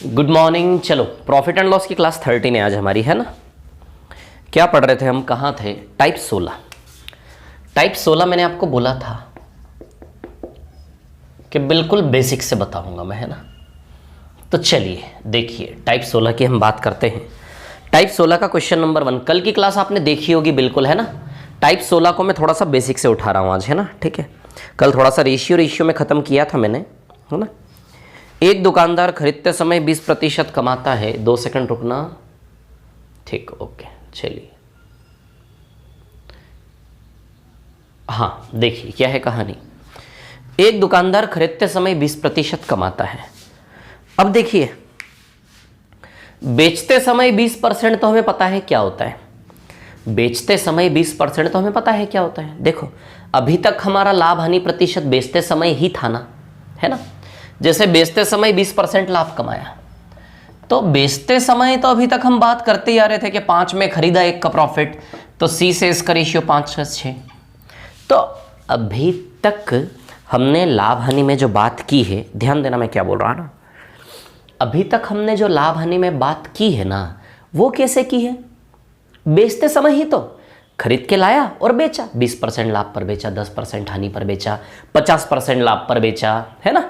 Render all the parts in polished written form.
Good morning. चलो, profit and loss की class 13 है आज हमारी, है ना। क्या पढ़ रहे थे हम, कहाँ थे? टाइप 16। टाइप 16 मैंने आपको बोला था कि बिल्कुल बेसिक से बताऊंगा मैं, है ना। तो चलिए देखिए, टाइप 16 की हम बात करते हैं। टाइप 16 का क्वेश्चन नंबर 1 कल की क्लास आपने देखी होगी, बिल्कुल, है ना। टाइप 16 को मैं थोड़ा सा बेसिक से उठा रहा हूँ आज, है ना, ठीक है। कल थोड़ा सा रेशियो में ख़त्म किया था मैंने, है ना। एक दुकानदार खरीदते समय 20% कमाता है। 2 सेकंड रुकना, ठीक, ओके। चलिए, हाँ देखिए क्या है कहानी। एक दुकानदार खरीदते समय 20% कमाता है। अब देखिए, बेचते समय 20% तो हमें पता है क्या होता है। बेचते समय 20% तो हमें पता है क्या होता है। देखो, अभी तक हमारा लाभ हानि प्रतिशत बेचते समय ही था ना, है ना। जैसे बेचते समय 20% लाभ कमाया, तो बेचते समय तो अभी तक हम बात करते ही आ रहे थे कि 5 में खरीदा 1 का प्रॉफिट, तो सी से इसका रेशियो 5:6। तो अभी तक हमने लाभ हानि में जो बात की है, ध्यान देना मैं क्या बोल रहा हूँ ना। अभी तक हमने जो लाभ हानि में बात की है ना, वो कैसे की है? बेचते समय ही तो खरीद के लाया और बेचा। 20% लाभ पर बेचा, 10% हानि पर बेचा, 50% लाभ पर बेचा, है ना।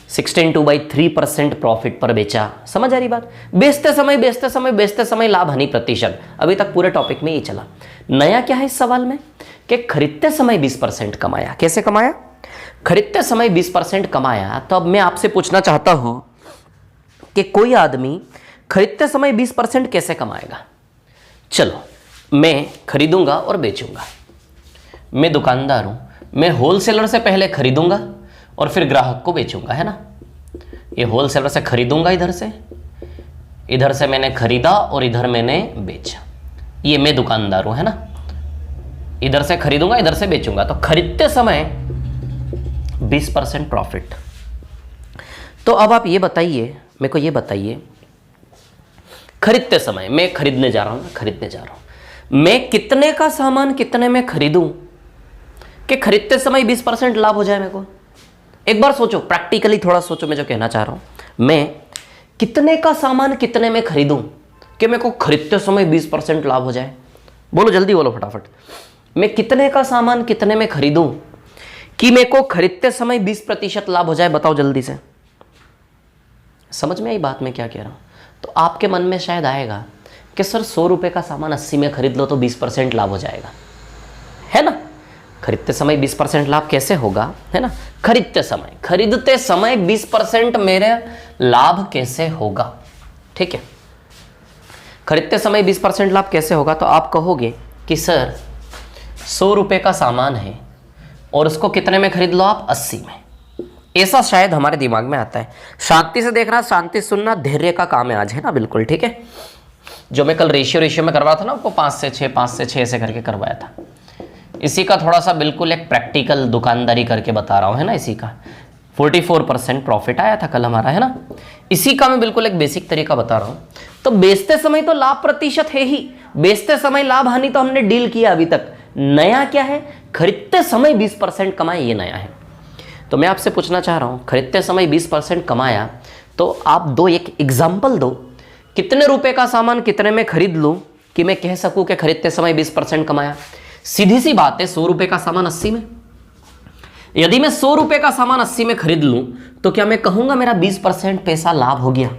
16/3% प्रॉफिट पर बेचा। समझ आ रही बात? बेचते समय लाभ हानि प्रतिशत। अभी तक पूरे टॉपिक में ये चला। नया क्या है इस सवाल में कि खरीदते समय 20% कमाया। कैसे कमाया? खरीदते समय 20% कमाया। तो अब मैं आपसे पूछना चाहता हूं कि कोई आदमी खरीदते समय 20% कैसे कमाएगा? चलो, मैं खरीदूंगा और बेचूंगा। मैं दुकानदार हूं, मैं होलसेलर से पहले खरीदूंगा और फिर ग्राहक को बेचूंगा, है ना। ये होलसेलर से खरीदूंगा, इधर से मैंने खरीदा और इधर मैंने बेचा। ये मैं दुकानदार हूं, है ना। इधर से खरीदूंगा, इधर से बेचूंगा। तो खरीदते समय 20% प्रॉफिट। तो अब आप ये बताइए, मेरे को ये बताइए, खरीदते समय मैं खरीदने जा रहा हूं, मैं कितने का सामान कितने में खरीदूं कि खरीदते समय 20% लाभ हो जाए मेरे को? एक बार सोचो, प्रैक्टिकली थोड़ा सोचो मैं जो कहना चाह रहा हूं। मैं कितने का सामान कितने में खरीदूं कि मेरे को खरीदते समय 20% लाभ हो जाए? बोलो, जल्दी बोलो, फटाफट। मैं कितने का सामान कितने में खरीदूं कि मेरे को खरीदते समय 20% लाभ हो जाए? बताओ जल्दी से। समझ में आई बात मैं क्या कह रहा हूं? तो आपके मन में शायद आएगा कि सर 100 रुपए का सामान 80 में खरीद लो तो 20% लाभ हो जाएगा, है ना। खरीदते समय 20% लाभ कैसे होगा, है ना। खरीदते समय 20% मेरे लाभ कैसे होगा? ठीक है, खरीदते समय 20% लाभ कैसे होगा? तो आप कहोगे कि सर 100 रुपए का सामान है और उसको कितने में खरीद लो आप? 80 में। ऐसा शायद हमारे दिमाग में आता है। शांति से देखना, शांति सुनना, धैर्य का काम है आज, है ना, बिल्कुल, ठीक है। जो मैं कल रेशियो में करवाया था ना आपको, 5 से 6 ऐसे करके करवाया था, इसी का थोड़ा सा बिल्कुल एक प्रैक्टिकल दुकानदारी करके बता रहा हूँ, है ना। इसी का 44% प्रॉफिट आया था कल हमारा, है ना। इसी का मैं बिल्कुल एक बेसिक तरीका बता रहा हूँ। तो बेचते समय तो लाभ प्रतिशत है ही, बेचते समय लाभ हानि तो हमने डील किया अभी तक। नया क्या है? खरीदते समय 20% कमाए, ये नया है। तो मैं आपसे पूछना चाह रहा हूं, खरीदते समय 20% कमाया, तो आप एक एग्जाम्पल दो, कितने रुपए का सामान कितने में खरीद लूं कि मैं कह सकूं कि खरीदते समय 20% कमाया? सीधी सी बात है, 100 रुपए का सामान 80 में। यदि मैं 100 रुपए का सामान 80 में खरीद लूं तो क्या मैं कहूंगा मेरा 20% पैसा लाभ हो गया?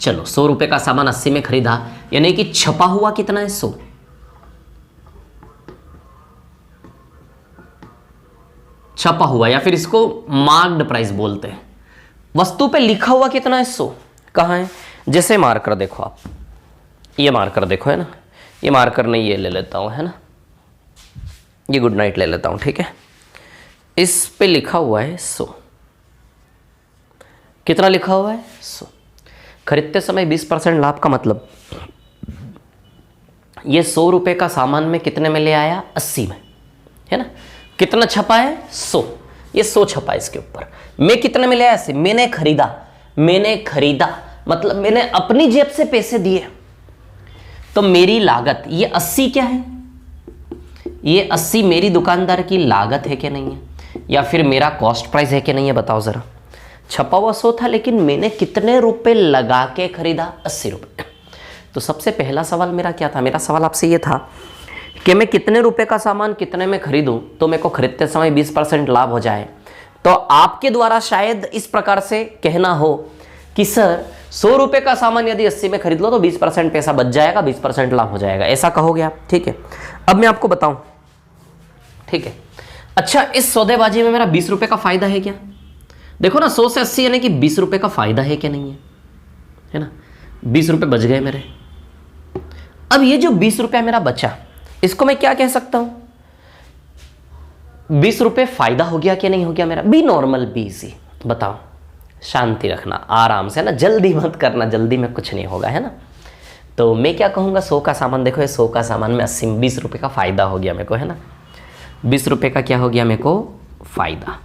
चलो, 100 रुपए का सामान 80 में खरीदा, यानी कि छपा हुआ कितना है? 100। छपा हुआ, या फिर इसको मार्क्ड प्राइस बोलते हैं। वस्तु पे लिखा हुआ कितना है? 100। कहाँ है? जैसे मार्कर देखो आप, ये मार्कर देखो, है ना। ये मार्कर नहीं, ये ले लेता हूं, है ना। ये गुड नाइट ले लेता हूं, ठीक है। इस पे लिखा हुआ है 100। कितना लिखा हुआ है? 100। खरीदते समय 20% लाभ का मतलब ये 100 रुपए का सामान में कितने में ले आया? 80 में, है ना। कितना छपा है? 100। ये 100 छपा है इसके ऊपर। मैं कितने में ले आया? 80। मैंने खरीदा मतलब मैंने अपनी जेब से पैसे दिए। तो मेरी लागत, ये 80 क्या है? ये 80 मेरी दुकानदार की लागत है कि नहीं है, या फिर मेरा कॉस्ट प्राइस है कि नहीं है? बताओ जरा। छपा हुआ 100 था, लेकिन मैंने कितने रुपए लगा के खरीदा? 80 रुपए। तो सबसे पहला सवाल मेरा क्या था? मेरा सवाल आपसे ये था कि मैं कितने रुपए का सामान कितने में खरीदूं तो मेरे को खरीदते समय 20% लाभ हो जाए। तो आपके द्वारा शायद इस प्रकार से कहना हो कि सर 100 रुपए का सामान यदि 80 में खरीद लो तो 20% पैसा बच जाएगा, 20% लाभ हो जाएगा, ऐसा कहोगे आप। ठीक है, अब मैं आपको बताऊं। ठीक है, अच्छा इस सौदेबाजी में मेरा 20 रुपए का फायदा है क्या? देखो ना, 100 से 80 यानी कि 20 रुपए का फायदा है क्या? नहीं है ना? 20 रुपए बच गए मेरे। अब ये जो 20 रुपया मेरा बचा, इसको मैं क्या कह सकता हूं? 20 रुपए फायदा हो गया कि नहीं हो गया मेरा? B normal, be easy. बताओ, शांति रखना, आराम से, है ना, जल्दी मत करना, जल्दी में कुछ नहीं होगा, है ना। तो मैं क्या कहूंगा, 100 का सामान, देखो ये 100 का सामान में 20 रुपए का फायदा हो गया मेरे को, है ना। 20 रुपए का क्या हो गया मेरे को? फायदा।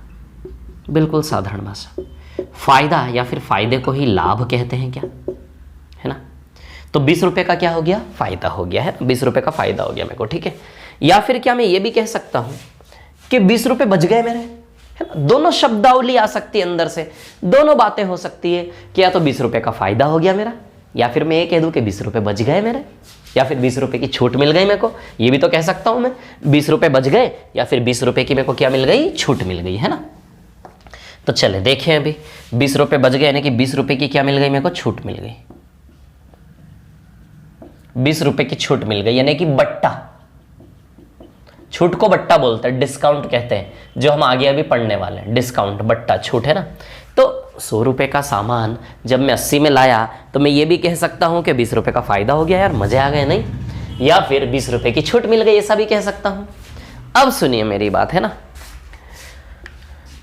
बिल्कुल साधारण भाषा। फायदा या फिर फायदे को ही लाभ कहते हैं क्या, है ना। तो 20 रुपए का क्या हो गया? फायदा हो गया, है ना। 20 रुपए का फायदा हो गया मेरे को, ठीक है। या फिर क्या मैं ये भी कह सकता हूं कि 20 रुपए बच गए मेरे, है ना। दोनों शब्दावली आ सकती है अंदर से, दोनों बातें हो सकती है कि या तो 20 रुपए का फायदा हो गया मेरा, या फिर मैं ये कह दूं कि 20 रुपए बच गए मेरे, या फिर 20 रुपए की छूट मिल गई मेरे को। ये भी तो कह सकता हूं मैं, 20 रुपए बच गए या फिर 20 रुपए की मेरे को क्या मिल गई? छूट मिल गई, है ना। तो चले देखें, अभी 20 रुपए बच गए यानी कि 20 रुपए की क्या मिल गई मेरे को? छूट मिल गई। 20 रुपए की छूट मिल गई यानी कि बट्टा। छूट को बट्टा बोलते हैं, डिस्काउंट कहते हैं, जो हम आगे अभी पढ़ने वाले हैं। डिस्काउंट, बट्टा, छूट, है ना। तो 100 रुपए का सामान जब मैं 80 में लाया तो मैं ये भी कह सकता हूं कि 20 रुपए का फायदा हो गया, यार मजे आ गए, नहीं। या फिर 20 रुपए की छूट मिल गई, ऐसा भी कह सकता हूं। अब सुनिए मेरी बात, है ना।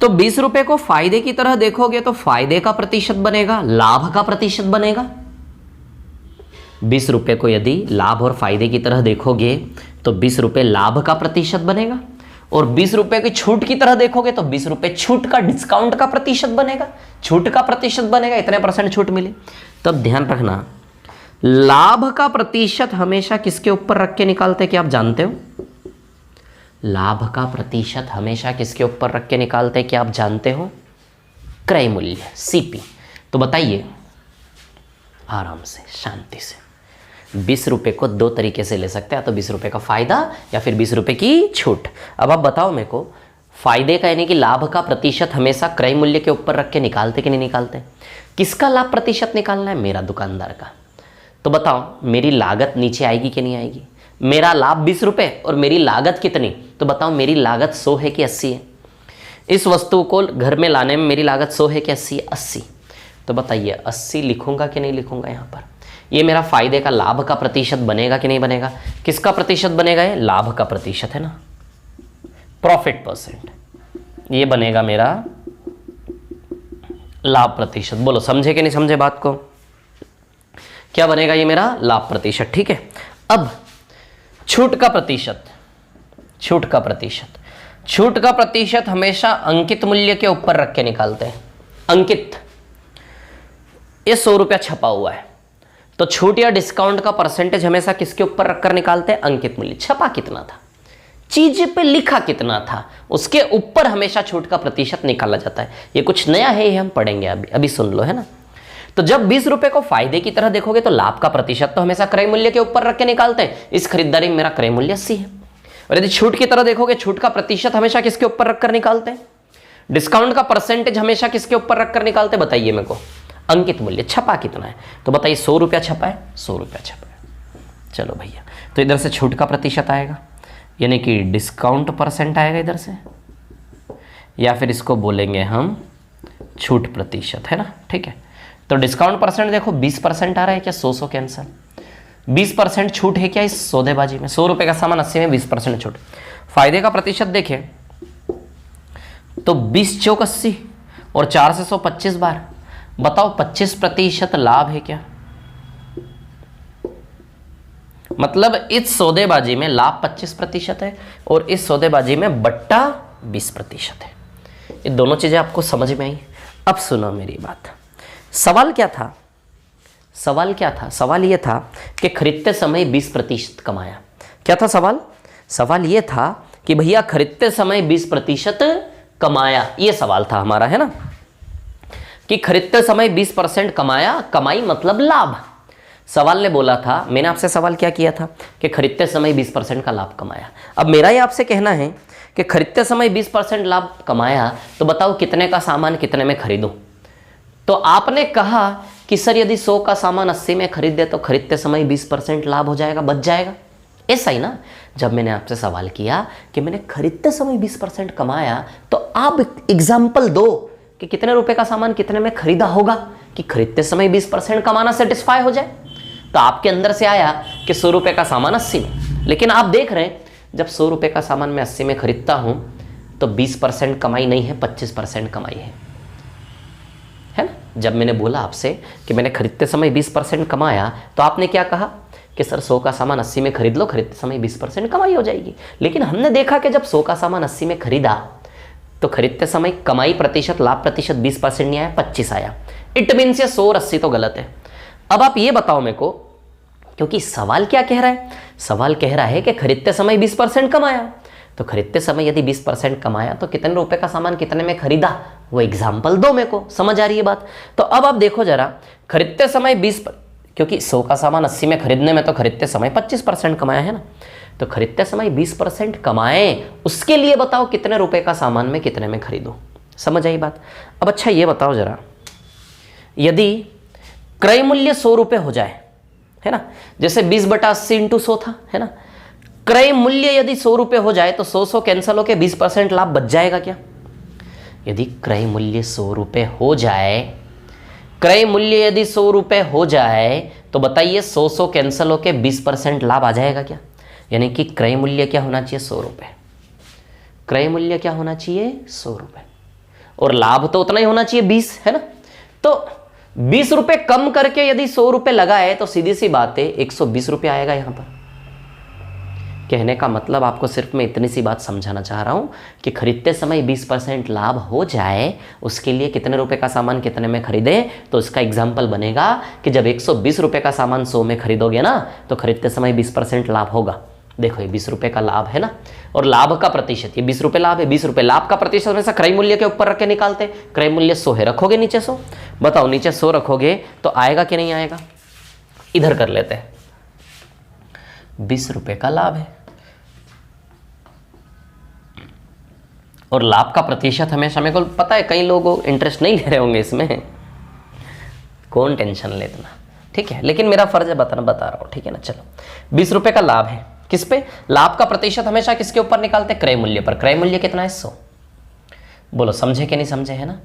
तो 20 रुपए को फायदे की तरह देखोगे तो फायदे का प्रतिशत बनेगा, लाभ का प्रतिशत बनेगा। 20 रुपए को यदि लाभ और फायदे की तरह देखोगे तो 20 रुपए लाभ का प्रतिशत बनेगा, और 20 रुपए की छूट की तरह देखोगे तो 20 रुपए छूट का, डिस्काउंट का प्रतिशत बनेगा, छूट का प्रतिशत बनेगा, इतने % छूट मिली। तब ध्यान रखना, लाभ का प्रतिशत हमेशा किसके ऊपर रख के निकालते हैं, क्या आप जानते हो? लाभ का प्रतिशत हमेशा किसके ऊपर रख के निकालते हैं, क्या आप जानते हो? क्रय मूल्य, सीपी। तो बताइए आराम से, शांति से। 20 रुपए को 2 तरीके से ले सकते हैं, तो 20 रुपए का फायदा या फिर 20 रुपए की छूट। अब आप बताओ मेरे को, फायदे का यानी कि लाभ का प्रतिशत हमेशा क्रय मूल्य के ऊपर रख के निकालते कि नहीं निकालते? किसका लाभ प्रतिशत निकालना है? मेरा, दुकानदार का। तो बताओ मेरी लागत नीचे आएगी कि नहीं आएगी? मेरा लाभ 20 रुपए और मेरी लागत कितनी? तो बताओ मेरी लागत 100 है कि 80 है? इस वस्तु को घर में लाने में मेरी लागत 100 है कि 80 है? 80। तो बताइए 80 लिखूंगा कि नहीं लिखूंगा यहाँ पर? ये मेरा फायदे का, लाभ का प्रतिशत बनेगा कि नहीं बनेगा? किसका प्रतिशत बनेगा? ये लाभ का प्रतिशत, है ना, प्रॉफिट %। ये बनेगा मेरा लाभ प्रतिशत। बोलो समझे कि नहीं समझे बात को? क्या बनेगा? ये मेरा लाभ प्रतिशत, ठीक है। अब छूट का प्रतिशत, छूट का प्रतिशत, छूट का प्रतिशत हमेशा अंकित मूल्य के ऊपर रख के निकालते हैं। अंकित, ये 100 रुपया छपा हुआ है, तो छूट या डिस्काउंट का % हमेशा किसके ऊपर रखकर निकालते हैं? अंकित मूल्य। छपा कितना था, चीज पे लिखा कितना था, उसके ऊपर हमेशा छूट का प्रतिशत निकाला जाता है। ये कुछ नया है, ये हम पढ़ेंगे अभी, अभी सुन लो, है ना। तो जब 20 रुपए को फायदे की तरह देखोगे तो लाभ का प्रतिशत तो हमेशा क्रय मूल्य के ऊपर रख के निकालते हैं। इस खरीदारी में मेरा क्रय मूल्य 80 है। और यदि छूट की तरह देखोगे, छूट का प्रतिशत हमेशा किसके ऊपर रखकर निकालते हैं? डिस्काउंट का % हमेशा किसके ऊपर रखकर निकालते हैं? बताइए मेरे को। अंकित मूल्य। छपा कितना है? तो बताइए 100 रुपया छपा है, 100 रुपया छपा है। चलो भैया, तो इधर से छूट का प्रतिशत आएगा, यानी कि डिस्काउंट % आएगा इधर से, या फिर इसको बोलेंगे हम छूट प्रतिशत, है ना, ठीक है। तो डिस्काउंट % देखो 20% आ रहा है क्या? 100 कैंसल। 20% छूट है क्या इस सौदेबाजी में? 100 रुपए का सामान 80 में 20% छूट। फायदे का प्रतिशत देखें तो 20 चौक 80 और 4 से 100 25 बार। बताओ 25% लाभ है क्या? मतलब इस सौदेबाजी में लाभ 25% है और इस सौदेबाजी में बट्टा 20% है। ये दोनों चीजें आपको समझ में आई? अब सुनो मेरी बात। सवाल क्या था? सवाल क्या था? सवाल ये था कि खरीदते समय 20% कमाया। क्या था सवाल? सवाल ये था कि भैया खरीदते समय 20% कमाया, ये सवाल था हमारा, है ना। कि खरीदते समय 20% कमाया, कमाई मतलब लाभ। सवाल ने बोला था, मैंने आपसे सवाल क्या किया था कि खरीदते समय 20% का लाभ कमाया। अब मेरा ये आपसे कहना है कि खरीदते समय 20% लाभ कमाया, तो बताओ कितने का सामान कितने में खरीदूं। तो आपने कहा कि सर यदि 100 का सामान 80 में खरीदे तो खरीदते समय 20% लाभ हो जाएगा, बच जाएगा। ऐसा ही ना, जब मैंने आपसे सवाल किया कि मैंने खरीदते समय 20% कमाया, तो आप एग्जाम्पल दो कि कितने रुपए का सामान कितने में खरीदा होगा कि खरीदते समय 20% कमाना सेटिस्फाई हो जाए। तो आपके अंदर से आया कि 100 रुपए का सामान 80 में, लेकिन आप देख रहे हैं जब 100 रुपए का सामान मैं 80 में खरीदता हूं तो 20% कमाई नहीं है, 25% कमाई है ना। जब मैंने बोला आपसे कि मैंने खरीदते समय 20% कमाया, तो आपने क्या कहा कि सर 100 का सामान 80 में खरीद लो, खरीदते समय 20% कमाई हो जाएगी। लेकिन हमने देखा कि जब 100 का सामान 80 में खरीदा तो खरीदते समय कमाई प्रतिशत, लाभ प्रतिशत 20% नहीं आया, 25 आया। इट मीन्स ये 100 और 80 तो गलत है। अब आप ये बताओ मेरे को, क्योंकि सवाल क्या कह रहा है, सवाल कह रहा है कि खरीदते समय 20% कमाया, तो खरीदते समय यदि 20% कमाया तो कितने रुपए का सामान कितने में खरीदा, वो एग्जाम्पल दो मेरे को। समझ आ रही है बात। तो अब आप देखो जरा, खरीदते समय 20, क्योंकि 100 का सामान 80 में खरीदने में तो खरीदते समय 25% कमाया है ना, तो खरीदते समय 20% कमाए, उसके लिए बताओ कितने रुपए का सामान में कितने में खरीदो। समझ आई बात। अब अच्छा ये बताओ जरा, यदि क्रय मूल्य 100 रुपए हो जाए, है ना, जैसे 20/80 × 100 था, है ना, क्रय मूल्य यदि 100 रुपए हो जाए तो 100 कैंसिल होकर 20% लाभ बच जाएगा क्या। यदि क्रय मूल्य 100 रुपए हो जाए, क्रय मूल्य यदि 100 रुपए हो जाए तो बताइए 100 कैंसिल होकर 20% लाभ आ जाएगा क्या। यानी कि क्रय मूल्य क्या होना चाहिए, 100 रुपए। क्रय मूल्य क्या होना चाहिए, 100 रुपए, और लाभ तो उतना ही होना चाहिए 20, है ना। तो 20 रुपए कम करके यदि 100 रुपए लगाए तो सीधी सी बात है 120 रुपए आएगा यहां पर। कहने का मतलब आपको सिर्फ मैं इतनी सी बात समझाना चाह रहा हूं कि खरीदते समय 20% लाभ हो जाए, उसके लिए कितने रुपए का सामान कितने में खरीदे। तो इसका एग्जाम्पल बनेगा कि जब 120 रुपए का सामान 100 में खरीदोगे ना, तो खरीदते समय 20% लाभ होगा। देखो ये 20 रुपए का लाभ है ना, और लाभ का प्रतिशत, ये 20 रुपए लाभ है, 20 रुपए लाभ का प्रतिशत हमेशा क्रय मूल्य के ऊपर रख के निकालते। क्रय मूल्य 100 है, रखोगे नीचे 100, बताओ नीचे 100 रखोगे तो आएगा कि नहीं आएगा। इधर कर लेते हैं, 20 रुपए का लाभ है और लाभ का प्रतिशत हमेशा, मेरे को पता है कई लोग इंटरेस्ट नहीं ले रहे होंगे इसमें, कौन टेंशन लेना, ठीक है, लेकिन मेरा फर्ज है बता रहा हूं, ठीक है ना। चलो 20 रुपए का लाभ है, किस पे, लाभ का प्रतिशत हमेशा किसके ऊपर निकालते हैं, क्रय मूल्य पर। क्रय मूल्य कितना है, 100। बोलो समझे कि नहीं समझे, है ना।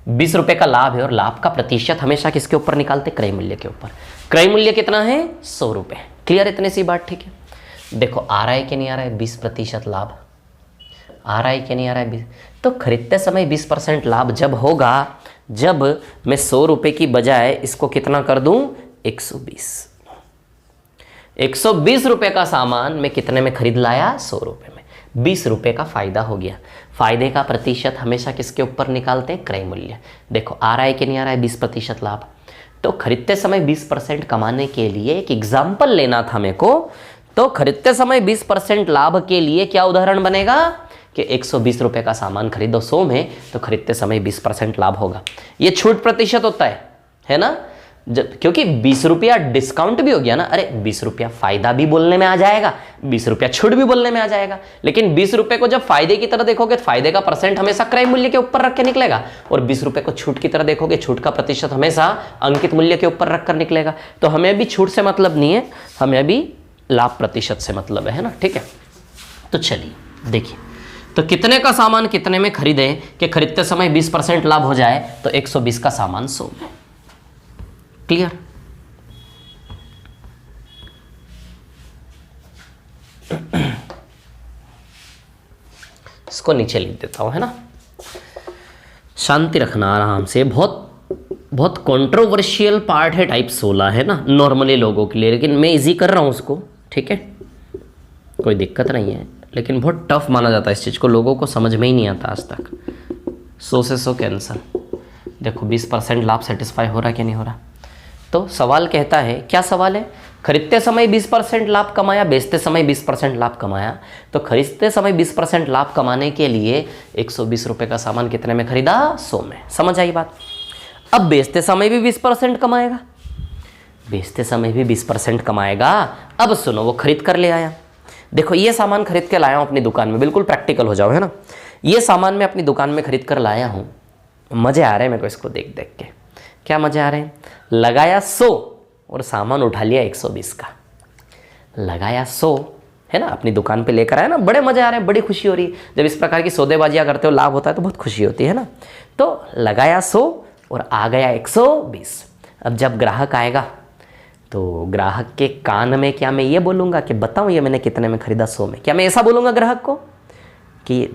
20 रुपए का लाभ है और लाभ का प्रतिशत हमेशा किसके ऊपर निकालते, क्रय मूल्य के ऊपर। क्रय मूल्य कितना है, 100 रुपए। क्लियर, इतनी सी बात, ठीक है। देखो आ रहा है कि नहीं आ रहा है 20% लाभ, आ रहा है कि नहीं आ रहा है। तो खरीदते समय 20% लाभ जब होगा, जब मैं 100 रुपए की बजाय इसको कितना कर दूं, 120। 120 रुपए का सामान मैं कितने में खरीद लाया, 100 रुपए में। 20 रुपए का फायदा हो गया। फायदे का प्रतिशत हमेशा किसके ऊपर निकालते हैं, क्रय मूल्य। देखो आ रहा है कि नहीं आ रहा है 20% लाभ। तो खरीदते समय 20% कमाने के लिए एक एग्जाम्पल लेना था मेरे को। तो खरीदते समय 20% लाभ के लिए क्या उदाहरण बनेगा कि 120 रुपए का सामान खरीदो 100 में, तो खरीदते समय 20% लाभ होगा। ये छूट प्रतिशत होता है ना, क्योंकि 20 रुपया डिस्काउंट भी हो गया ना। अरे 20 रुपया फायदा भी बोलने में आ जाएगा, 20 रुपया छूट भी बोलने में आ जाएगा। लेकिन 20 रुपए को जब फायदे की तरह देखोगे तो फायदे का परसेंट हमेशा क्रय मूल्य के ऊपर रख के निकलेगा, और 20 रुपए को छूट की तरह देखोगे, छूट का प्रतिशत हमेशा अंकित मूल्य के ऊपर रखकर निकलेगा। तो हमें भी छूट से मतलब नहीं है, हमें भी लाभ प्रतिशत से मतलब है ना, ठीक है। तो चलिए देखिए, तो कितने का सामान कितने में खरीदे कि खरीदते समय 20% लाभ हो जाए, तो 120 का सामान 100 में। क्लियर। इसको नीचे लिख देता हूं, है ना, शांति रखना आराम से। बहुत कंट्रोवर्शियल पार्ट है टाइप 16, है ना, नॉर्मली लोगों के लिए, लेकिन मैं इजी कर रहा हूं उसको, ठीक है, कोई दिक्कत नहीं है। लेकिन बहुत टफ माना जाता है इस चीज़ को, लोगों को समझ में ही नहीं आता आज तक। 100 से 100 कैंसल। देखो 20% लाभ सेटिस्फाई हो रहा कि नहीं हो रहा। तो सवाल कहता है, क्या सवाल है, खरीदते समय 20% लाभ कमाया, बेचते समय 20% लाभ कमाया। तो खरीदते समय 20% लाभ कमाने के लिए 120 रुपए का सामान कितने में खरीदा, 100 में। समझ आई बात। अब बेचते समय भी 20% कमाएगा, बेचते समय भी 20% कमाएगा। अब सुनो, वो खरीद कर ले आया, देखो ये सामान खरीद के लाया हूँ अपनी दुकान में, बिल्कुल प्रैक्टिकल हो जाओ, है ना। ये सामान मैं अपनी दुकान में खरीद कर लाया हूँ, मज़े आ रहे हैं मेरे को इसको देख देख के। क्या मज़े आ रहे हैं? लगाया 100 और सामान उठा लिया 120 का। लगाया 100, है ना, अपनी दुकान पे लेकर आया ना, बड़े मज़े आ रहे हैं, बड़ी खुशी हो रही है। जब इस प्रकार की सौदेबाजियाँ करते हो, लाभ होता है तो बहुत खुशी होती है ना। तो लगाया 100 और आ गया 120। अब जब ग्राहक आएगा तो ग्राहक के कान में क्या मैं ये बोलूँगा कि बताऊँ ये मैंने कितने में खरीदा 100 में? क्या मैं ऐसा बोलूँगा ग्राहक को कि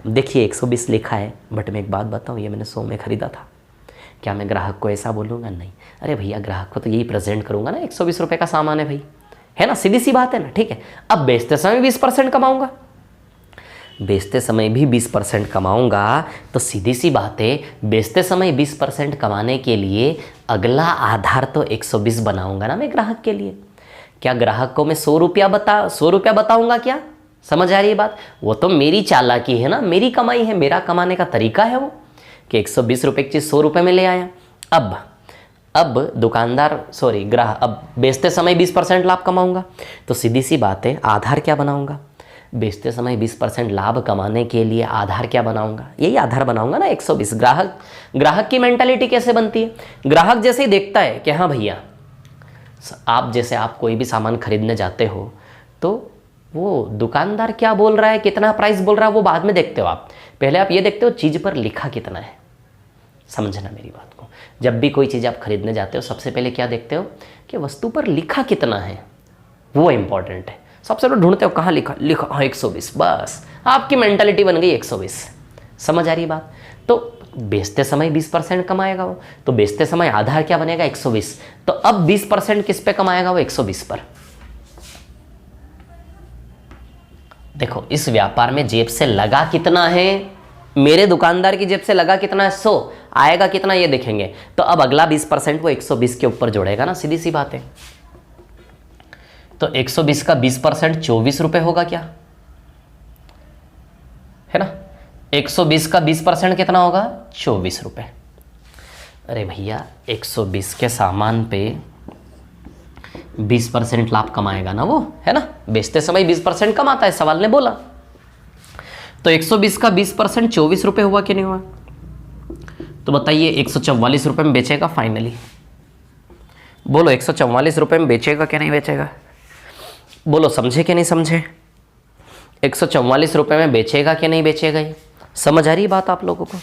देखिए 120 लिखा है, बट मैं एक बात बताऊँ, ये मैंने 100 में ख़रीदा था? क्या मैं ग्राहक को ऐसा बोलूँगा? नहीं। अरे भैया, ग्राहक को तो यही प्रेजेंट करूँगा ना, 120 रुपये का सामान है भाई, है ना, सीधी सी बात है ना। ठीक है, अब बेचते समय 20% कमाऊँगा, बेचते समय भी 20% कमाऊँगा, तो सीधी सी बात है, बेचते समय 20% कमाने के लिए अगला आधार तो 120 बनाऊँगा ना मैं ग्राहक के लिए। क्या ग्राहक को मैं 100 रुपया बताऊँगा क्या? समझ आ रही है बात? वो तो मेरी चालाकी है ना, मेरी कमाई है, मेरा कमाने का तरीका है वो, कि 120 रुपये की चीज़ 100 रुपये में ले आया। अब दुकानदार ग्राहक, अब बेचते समय 20% लाभ कमाऊंगा, तो सीधी सी बात है, आधार क्या बनाऊंगा? बेचते समय 20% लाभ कमाने के लिए आधार क्या बनाऊंगा? यही आधार बनाऊंगा ना, 120। ग्राहक की मेंटालिटी कैसे बनती है? ग्राहक जैसे ही देखता है कि हाँ भैया, आप कोई भी सामान खरीदने जाते हो तो वो दुकानदार क्या बोल रहा है, कितना प्राइस बोल रहा है, वो बाद में देखते हो आप। पहले आप ये देखते हो चीज़ पर लिखा कितना है। समझना मेरी बात को, जब भी कोई चीज़ आप खरीदने जाते हो, सबसे पहले क्या देखते हो कि वस्तु पर लिखा कितना है, वो इंपॉर्टेंट है। सबसे पहले ढूंढते हो कहाँ लिखा हाँ 120, बस आपकी मेंटालिटी बन गई 120। समझ आ रही बात? तो बेचते समय 20% कमाएगा वो, तो बेचते समय आधार क्या बनेगा? 120। तो अब 20% किस पे कमाएगा वो? 120 पर। देखो, इस व्यापार में जेब से लगा कितना है, मेरे दुकानदार की जेब से लगा कितना है? 100। आएगा कितना ये देखेंगे। तो अब अगला 20% वो 120 के ऊपर जोड़ेगा ना, सीधी सी बात है। तो 120 का 20% 24 रुपये होगा क्या, है ना? 120 का 20% कितना होगा? 24 रुपये। अरे भैया, 120 के सामान पे 20% लाभ कमाएगा ना वो, है ना। बेचते समय 20% कमाता है, सवाल ने बोला। तो 120 का 20% 24 रुपये हुआ कि नहीं हुआ? तो बताइए 144 रुपये में बेचेगा फाइनली? बोलो 144 रुपये में बेचेगा कि नहीं बेचेगा? बोलो, समझे कि नहीं समझे? 144 रुपये में बेचेगा कि नहीं बेचेगा? ये समझ आ रही बात आप लोगों को?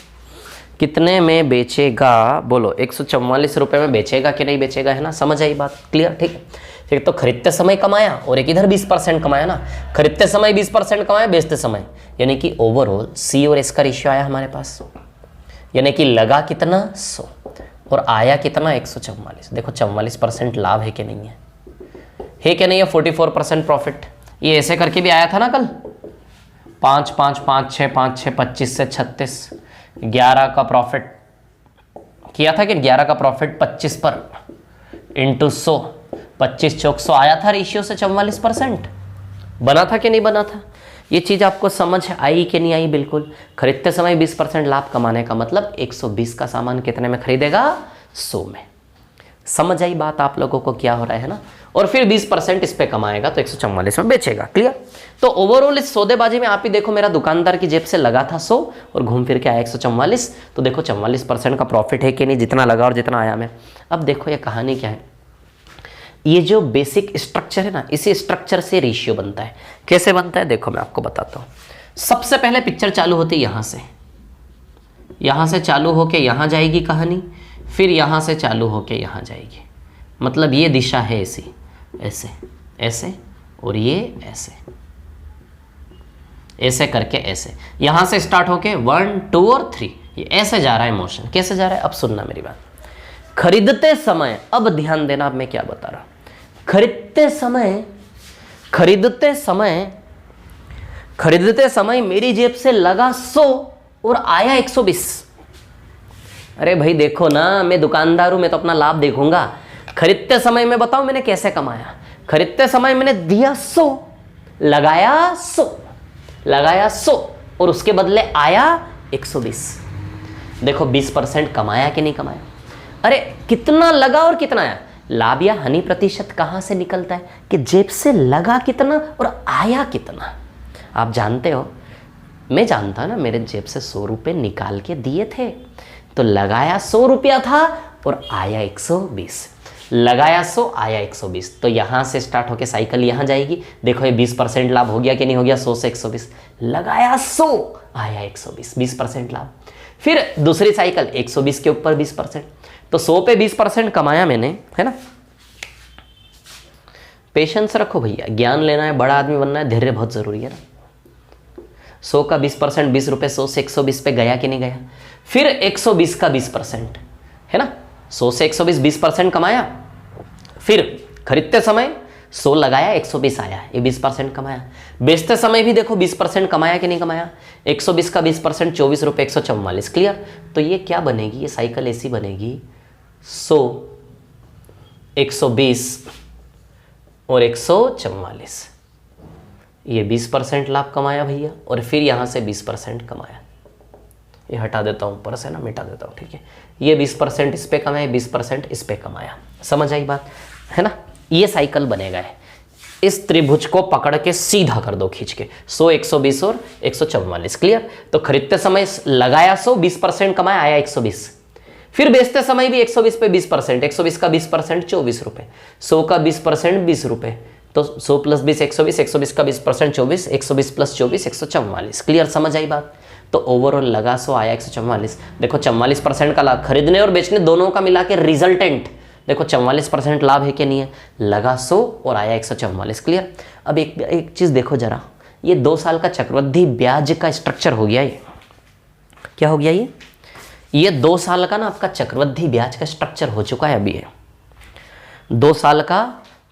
कितने में बेचेगा? बोलो, 144 रुपये में बेचेगा कि नहीं बेचेगा, है ना? समझ आई बात? क्लियर? ठीक है। एक तो खरीदते समय कमाया और एक इधर 20% कमाया ना। खरीदते समय 20% कमाया, बेचते समय, यानी कि ओवरऑल C और S का रेशियो आया हमारे पास। यानी कि लगा कितना? 100 और आया कितना? 144। देखो 44% लाभ है कि नहीं है कि नहीं है? 44% प्रॉफिट। ये ऐसे करके भी आया था ना कल, 5 5 5 6 5 6 25 से 36, 11 का प्रॉफिट किया था कि 11 का प्रॉफिट 25 पर इंटू 100, 25 चौक 100 आया था रेशियो से 44%। बना था कि नहीं बना था? ये चीज़ आपको समझ आई कि नहीं आई? बिल्कुल। खरीदते समय 20% लाभ कमाने का मतलब 120 का सामान कितने में खरीदेगा? 100 में। समझ आई बात आप लोगों को क्या हो रहा है ना? और फिर 20% इस पे कमाएगा तो 144 में बेचेगा। क्लियर? तो ओवरऑल इस सौदेबाजी में आप ही देखो, मेरा दुकानदार की जेब से लगा था 100 और घूम फिर के आया 144। तो देखो 44% का प्रॉफिट है कि नहीं, जितना लगा और जितना आया में। अब देखो ये कहानी क्या है, ये जो बेसिक स्ट्रक्चर है ना, इसी स्ट्रक्चर से रेशियो बनता है। कैसे बनता है देखो मैं आपको बताता हूँ। सबसे पहले पिक्चर चालू होती है यहाँ से चालू होके यहाँ जाएगी कहानी, फिर यहाँ से चालू होके यहाँ जाएगी। मतलब ये दिशा है ऐसी, ऐसे ऐसे और ये ऐसे ऐसे करके ऐसे, यहाँ से स्टार्ट होके 1 2 और 3, ये ऐसे जा रहा है मोशन। कैसे जा रहा है अब सुनना मेरी बात। खरीदते समय, अब ध्यान देना, अब मैं क्या बता रहा, खरीदते समय मेरी जेब से लगा 100 और आया 120। अरे भाई देखो ना, मैं दुकानदार हूं, मैं तो अपना लाभ देखूंगा। खरीदते समय मैं बताऊं मैंने कैसे कमाया। खरीदते समय मैंने दिया 100, लगाया 100 और उसके बदले आया 120। देखो 20% कमाया कि नहीं कमाया? अरे कितना लगा और कितना आया, लाभ या हानि प्रतिशत कहां से निकलता है कि जेब से लगा कितना और आया कितना। आप जानते हो, मैं जानता ना, मेरे जेब से 100 रुपये निकाल के दिए थे, तो लगाया 100 रुपया था और आया 120, लगाया 100 आया 120, तो यहाँ से स्टार्ट होके साइकिल यहाँ जाएगी। देखो ये 20% लाभ हो गया कि नहीं हो गया, 100 से 120, लगाया 100 आया 120, 20% लाभ। फिर दूसरी साइकिल 120 के ऊपर 20%, तो 100 पे 20% कमाया मैंने, है ना। पेशेंस रखो भैया, ज्ञान लेना है, बड़ा आदमी बनना है, धैर्य बहुत जरूरी है ना। 100 का 20%, 20 रुपये 100 से 120 पे गया कि नहीं गया। फिर 120 का 20%, है ना, 100 से 120 20% कमाया। फिर खरीदते समय 100 लगाया 120 आया, ये 20% कमाया। बेचते समय भी देखो 20% कमाया कि नहीं कमाया। 120 का 20% 24 रुपये 144, क्लियर। तो ये क्या बनेगी, ये साइकिल ऐसी बनेगी 100 120 और 144, ये 20% लाभ कमाया भैया, और फिर यहाँ से 20% कमाया। ये हटा देता हूँ ऊपर से ना, मिटा देता हूँ, ठीक है। ये 20% इस पे कमाया, 20% इस पे कमाया, समझ आई बात, है ना। ये साइकिल बनेगा है। इस त्रिभुज को पकड़ के सीधा कर दो खींच के, 100 120 और 144, क्लियर। तो खरीदते समय लगाया 100, 20% कमाया, आया 120। फिर बेचते समय भी 120 पे 20%, 120 का 20% 24 रुपये, 100 का 20% 20 रुपये, तो 100 प्लस 20 120, 120 का 20% 24, 120 प्लस 24 144, क्लियर, समझ आई बात। तो ओवरऑल लगा 100 आया 144। देखो 44% का लाभ, खरीदने और बेचने दोनों का मिला के रिजल्टेंट, देखो 44% लाभ है कि नहीं है, लगा 100 और आया 144, क्लियर। अब एक चीज़ देखो जरा, ये 2 साल का चक्रवृद्धि ब्याज का स्ट्रक्चर हो गया। ये क्या हो गया, ये 2 साल का ना आपका चक्रवृद्धि ब्याज का स्ट्रक्चर हो चुका है। अभी ये 2 साल का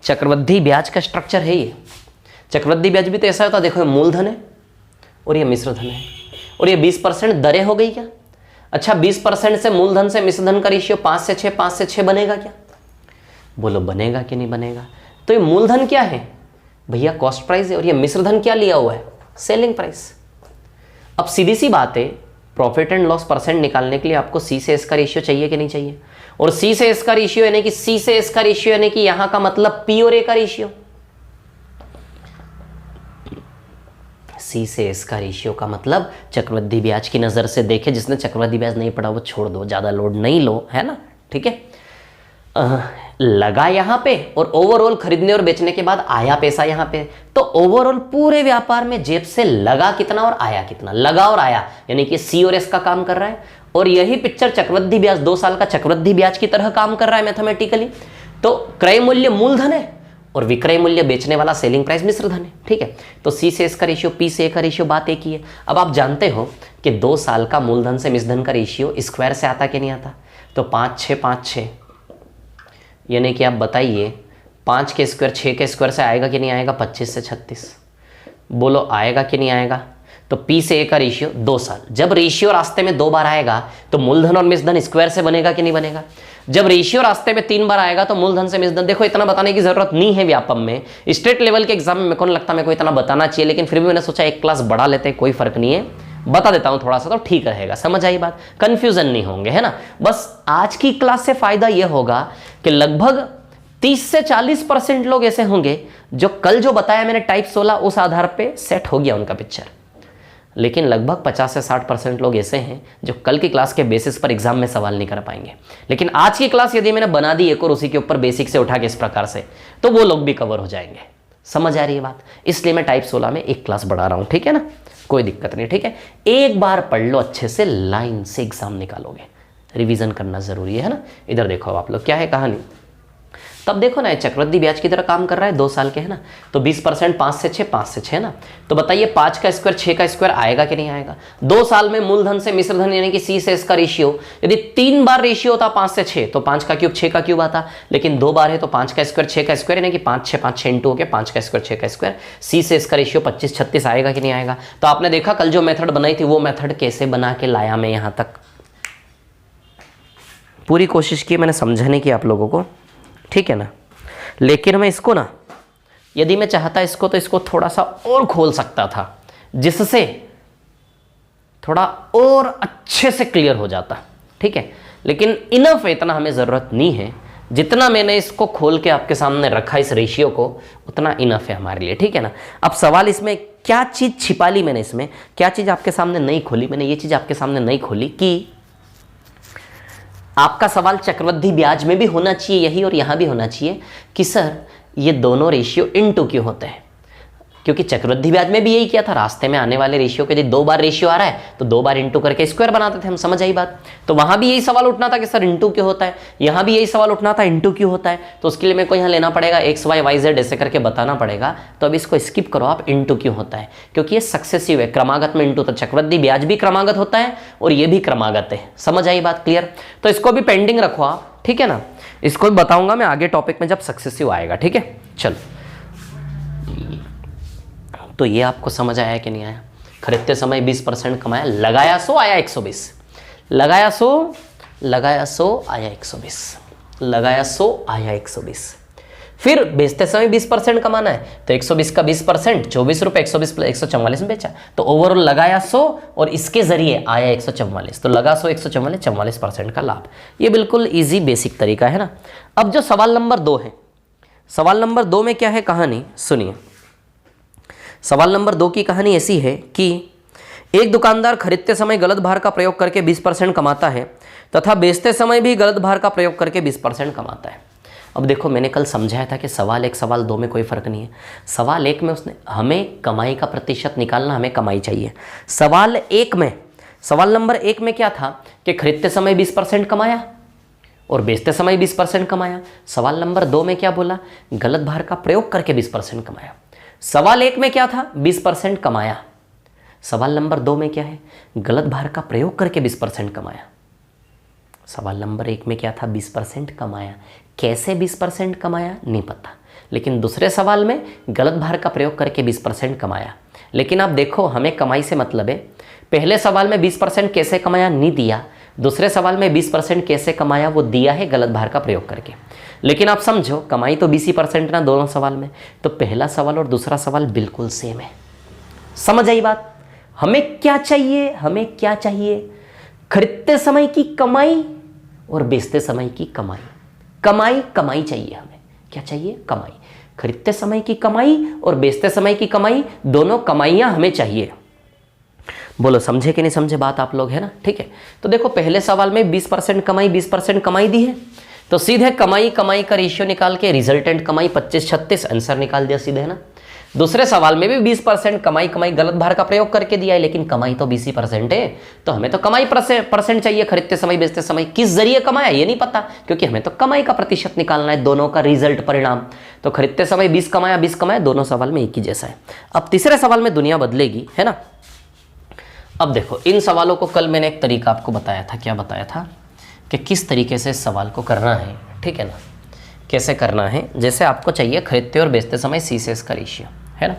चक्रवृद्धि ब्याज का स्ट्रक्चर है। ये चक्रवृद्धि ब्याज भी तो ऐसा होता है, देखो ये मूलधन है और ये मिश्र धन है, और ये 20% दरें हो गई क्या। अच्छा 20% से मूलधन से मिश्र धन का रेशियो 5 से 6, 5 से 6 बनेगा क्या, बोलो बनेगा कि नहीं बनेगा। तो ये मूलधन क्या है भैया, कॉस्ट प्राइस है, और ये मिश्र धन क्या लिया हुआ है, सेलिंग प्राइस। अब सीधी सी बात है, प्रॉफिट एंड लॉस परसेंट निकालने के लिए आपको सी से एस का रेशियो चाहिए कि नहीं चाहिए। और सी से एस का रेशियो यानी कि सी से एस का रेशियो यानी कि यहां का मतलब पी और ए का रेशियो। सी से एस का रेशियो का मतलब चक्रवृद्धि ब्याज की नजर से देखे, जिसने चक्रवृद्धि ब्याज नहीं पढ़ा वो छोड़ दो, ज्यादा लोड नहीं लो, है ना, ठीक है। लगा यहां पे और ओवरऑल खरीदने और बेचने के बाद आया पैसा यहां पे, तो ओवरऑल पूरे व्यापार में जेब से लगा कितना और आया कितना, लगा और आया यानी कि सी और एस का काम कर रहा है। और यही पिक्चर चक्रवृद्धि ब्याज 2 साल का चक्रवृद्धि ब्याज की तरह काम कर रहा है मैथमेटिकली। तो क्रय मूल्य मूलधन है और विक्रय मूल्य बेचने वाला सेलिंग प्राइस मिश्र धन है, ठीक है। तो सी से एस का रेशियो, पी से ए का रेशियो, बात एक ही है। अब आप जानते हो कि 2 साल का मूलधन से मिश्र धन का रेशियो स्क्वायर से आता कि नहीं आता, तो 5 6 5 6 यानी कि आप बताइए 5 के स्क्वायर 6 के स्क्वायर से आएगा कि नहीं आएगा, 25 से 36, बोलो आएगा कि नहीं आएगा। तो पी से ए का रेशियो 2 साल, जब रेशियो रास्ते में 2 बार आएगा तो मूलधन और मिश्र धन स्क्वायर से बनेगा कि नहीं बनेगा। जब रेशियो रास्ते में 3 बार आएगा तो मूलधन से मिश्र धन, देखो इतना बताने की जरूरत नहीं है व्यापम में, स्टेट लेवल के एग्जाम में मेरे को नहीं लगता मेरे को इतना बताना चाहिए, लेकिन फिर भी मैंने सोचा एक क्लास बढ़ा लेते हैं, कोई फर्क नहीं है, बता देता हूं थोड़ा सा तो ठीक रहेगा, समझ आई बात, कंफ्यूजन नहीं होंगे, है ना। बस आज की क्लास से फायदा यह होगा कि लगभग 30 से 40% लोग ऐसे होंगे जो कल जो बताया मैंने टाइप 16 उस आधार पे सेट हो गया उनका पिक्चर, लेकिन लगभग 50 से 60% लोग ऐसे हैं जो कल की क्लास के बेसिस पर एग्जाम में सवाल नहीं कर पाएंगे। लेकिन आज की क्लास यदि मैंने बना दी एक और उसी के ऊपर बेसिक से उठा के इस प्रकार से, तो वो लोग भी कवर हो जाएंगे, समझ आ रही है बात। इसलिए मैं टाइप 16 में एक क्लास बढ़ा रहा हूं, ठीक है ना, कोई दिक्कत नहीं, ठीक है। एक बार पढ़ लो अच्छे से, लाइन से एग्जाम निकालोगे, रिवीजन करना जरूरी है ना। इधर देखो आप लोग, क्या है कहानी, तब देखो ना चक्रवृद्धि ब्याज की तरह काम कर रहा है, 2 साल के, है ना। तो 20% 5 से 6, 5 से 6 ना, तो बताइए 5 का स्क्वायर 6 का स्क्वायर आएगा कि नहीं आएगा। 2 साल में मूलधन से मिश्र धन यानी कि सी से एस का रेशियो, यदि 3 बार रेशियो होता 5 से 6 तो 5 का क्यूब 6 का क्यूब आता, लेकिन 2 बार है तो 5 का स्क्वायर 6 का स्क्वायर यानी कि 5 6 5 6 इंटू हो गया 5 का स्क्वायर 6 का स्क्वायर। सी से एस का रेशियो 25 36 आएगा कि नहीं आएगा। तो आपने देखा कल जो मेथड बनाई थी वो मेथड कैसे बना के लाया मैं यहां तक, पूरी कोशिश की मैंने समझाने की आप लोगों को, ठीक है ना। लेकिन मैं इसको ना, यदि मैं चाहता इसको तो इसको थोड़ा सा और खोल सकता था, जिससे थोड़ा और अच्छे से क्लियर हो जाता, ठीक है। लेकिन इनफ है, इतना हमें ज़रूरत नहीं है। जितना मैंने इसको खोल के आपके सामने रखा इस रेशियो को, उतना इनफ है हमारे लिए, ठीक है ना। अब सवाल इसमें क्या चीज़ छिपा ली मैंने, इसमें क्या चीज़ आपके सामने नहीं खोली मैंने, ये चीज़ आपके सामने नहीं खोली कि आपका सवाल चक्रवृद्धि ब्याज में भी होना चाहिए यही, और यहां भी होना चाहिए कि सर ये दोनों रेशियो इनटू क्यों होते हैं, क्योंकि चक्रवृद्धि ब्याज में भी यही किया था, रास्ते में आने वाले रेशियो के यदि 2 बार रेशियो आ रहा है तो 2 बार इंटू करके स्क्वायर बनाते थे हम, समझ आई बात। तो वहां भी यही सवाल उठना था कि सर इंटू क्यों होता है, यहां भी यही सवाल उठना था इंटू क्यों होता है। तो उसके लिए मेरे को यहाँ लेना पड़ेगा एक्स वाई वाई जेड ऐसे करके बताना पड़ेगा। तो अब इसको स्किप करो आप, इंटू क्यों होता है, क्योंकि ये सक्सेसिव है, क्रमागत में इंटू, तो चक्रवृद्धि ब्याज भी क्रमागत होता है और ये भी क्रमागत है, समझ आई बात, क्लियर। तो इसको भी पेंडिंग रखो आप, ठीक है ना, इसको भी बताऊंगा मैं आगे टॉपिक में जब सक्सेसिव आएगा, ठीक है। चलो, तो ये आपको समझ आया कि नहीं आया। खरीदते समय 20% कमाया, लगाया 100 आया 120, लगाया 100 आया 120, लगाया 100 आया 120। फिर बेचते समय 20% कमाना है तो 120 का 20% 24 रुपये, 120 प्लस 144 में बेचा, तो ओवरऑल लगाया 100 और इसके जरिए आया 144, तो लगा 100 144 44% का लाभ। ये बिल्कुल ईजी बेसिक तरीका है ना। अब जो सवाल नंबर 2 है, सवाल नंबर 2 में क्या है कहानी, सुनिए। सवाल नंबर 2 की कहानी ऐसी है कि एक दुकानदार खरीदते समय गलत भार का प्रयोग करके 20% कमाता है तथा बेचते समय भी गलत भार का प्रयोग करके 20% कमाता है। अब देखो, मैंने कल समझाया था कि सवाल 1 सवाल 2 में कोई फर्क नहीं है। सवाल 1 में उसने हमें कमाई का प्रतिशत निकालना, हमें कमाई चाहिए। सवाल 1 में, सवाल नंबर 1 में क्या था कि खरीदते समय 20% कमाया और बेचते समय 20% कमाया। सवाल नंबर 2 में क्या बोला, गलत भार का प्रयोग करके 20% कमाया। सवाल 1 में क्या था, 20% कमाया। सवाल नंबर 2 में क्या है, गलत भार का प्रयोग करके 20% कमाया। सवाल नंबर 1 में क्या था, 20% कमाया। कैसे 20% कमाया नहीं पता, लेकिन दूसरे सवाल में गलत भार का प्रयोग करके 20% कमाया। लेकिन आप देखो, हमें कमाई से मतलब है। पहले सवाल में 20% कैसे कमाया नहीं दिया, दूसरे सवाल में 20% कैसे कमाया वो दिया है गलत भार का प्रयोग करके। लेकिन आप समझो, कमाई तो 20% ना दोनों सवाल में, तो पहला सवाल और दूसरा सवाल बिल्कुल सेम है। समझ आई बात। हमें क्या चाहिए, हमें क्या चाहिए, खरीदते समय की कमाई और बेचते समय की कमाई। कमाई कमाई चाहिए हमें, क्या चाहिए, कमाई। खरीदते समय की कमाई और बेचते समय की कमाई, दोनों कमाइयां हमें चाहिए। बोलो समझे कि नहीं समझे बात आप लोग, है ना, ठीक है। तो देखो, पहले सवाल में 20% कमाई 20% कमाई दी है, तो सीधे कमाई कमाई का रेशियो निकाल के रिजल्टेंट कमाई 25 36 आंसर निकाल दिया सीधे, है ना। दूसरे सवाल में भी 20% कमाई कमाई गलत भार का प्रयोग करके दिया है, लेकिन कमाई तो 20% है, तो हमें तो कमाई परसेंट चाहिए। खरीदते समय बेचते समय किस जरिए कमाया ये नहीं पता, क्योंकि हमें तो कमाई का प्रतिशत निकालना है, दोनों का रिजल्ट परिणाम। तो खरीदते समय 20 कमाया, दोनों सवाल में एक ही जैसा है। अब तीसरे सवाल में दुनिया बदलेगी, है ना। अब देखो, इन सवालों को कल मैंने एक तरीका आपको बताया था, क्या बताया था कि किस तरीके से इस सवाल को करना है, ठीक है ना, कैसे करना है। जैसे आपको चाहिए खरीदते और बेचते समय सी से एस का रेशियो, है ना।